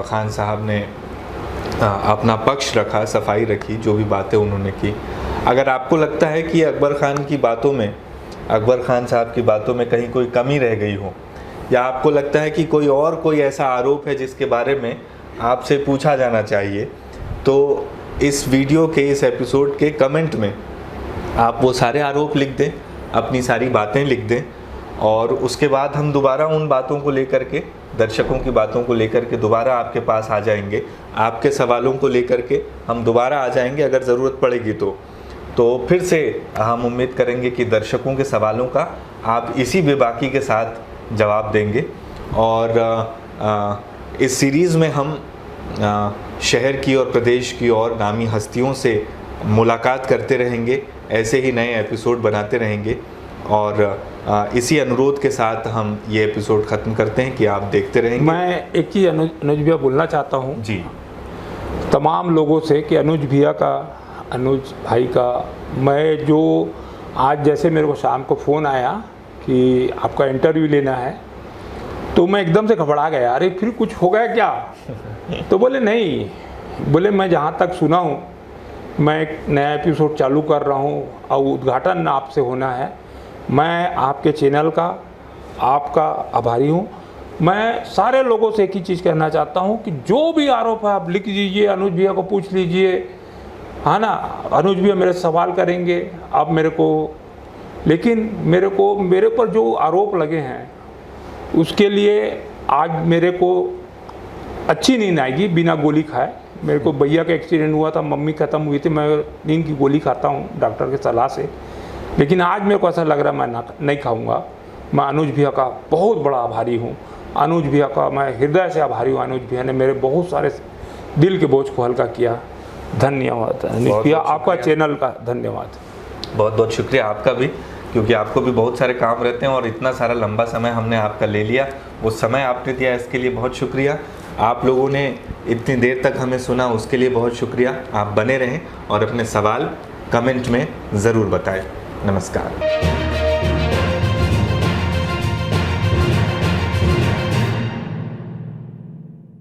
खान साहब ने अपना पक्ष रखा, सफाई रखी, जो भी बातें उन्होंने की। अगर आपको लगता है कि अकबर खान साहब की बातों में कहीं कोई कमी रह गई हो, या आपको लगता है कि कोई ऐसा आरोप है जिसके बारे में आपसे पूछा जाना चाहिए, तो इस वीडियो के, इस एपिसोड के कमेंट में आप वो सारे आरोप लिख दें, अपनी सारी बातें लिख दें, और उसके बाद हम दोबारा उन बातों को लेकर के, दर्शकों की बातों को लेकर के दोबारा आपके पास आ जाएंगे। आपके सवालों को लेकर के हम दोबारा आ जाएंगे अगर ज़रूरत पड़ेगी तो फिर से हम उम्मीद करेंगे कि दर्शकों के सवालों का आप इसी बेबाकी के साथ जवाब देंगे। और इस सीरीज़ में हम शहर की और प्रदेश की और नामी हस्तियों से मुलाकात करते रहेंगे, ऐसे ही नए एपिसोड बनाते रहेंगे। और इसी अनुरोध के साथ हम ये एपिसोड ख़त्म करते हैं कि आप देखते रहेंगे। मैं एक चीज़ अनुज भैया बोलना चाहता हूँ जी, तमाम लोगों से कि अनुज भाई का मैं जो आज जैसे मेरे को शाम को फ़ोन आया कि आपका इंटरव्यू लेना है, तो मैं एकदम से घबरा गया, अरे फिर कुछ हो गया क्या? तो बोले नहीं, बोले मैं जहाँ तक सुना हूँ, मैं एक नया एपिसोड चालू कर रहा हूँ और उद्घाटन आपसे होना है। मैं आपके चैनल का आपका आभारी हूँ। मैं सारे लोगों से एक ही चीज़ कहना चाहता हूँ कि जो भी आरोप है आप लिख दीजिए, अनुज भैया को पूछ लीजिए, है ना। अनुज भैया मेरे सवाल करेंगे आप मेरे को, लेकिन मेरे ऊपर जो आरोप लगे हैं उसके लिए आज मेरे को अच्छी नींद आएगी बिना गोली खाए। मेरे को भैया का एक्सीडेंट हुआ था, मम्मी ख़त्म हुई थी, मैं नींद की गोली खाता हूँ डॉक्टर की सलाह से, लेकिन आज मेरे को ऐसा लग रहा है मैं नहीं खाऊंगा। मैं अनुज भैया का बहुत बड़ा आभारी हूँ। अनुज भैया का मैं हृदय से आभारी हूँ। अनुज भैया ने मेरे बहुत सारे दिल के बोझ को हल्का किया। धन्यवाद अनुज भैया, आपका चैनल का धन्यवाद। बहुत बहुत शुक्रिया आपका भी, क्योंकि आपको भी बहुत सारे काम रहते हैं और इतना सारा लंबा समय हमने आपका ले लिया, वो समय आपने दिया इसके लिए बहुत शुक्रिया। आप लोगों ने इतनी देर तक हमें सुना उसके लिए बहुत शुक्रिया। आप बने रहें और अपने सवाल कमेंट में ज़रूर बताएं। नमस्कार।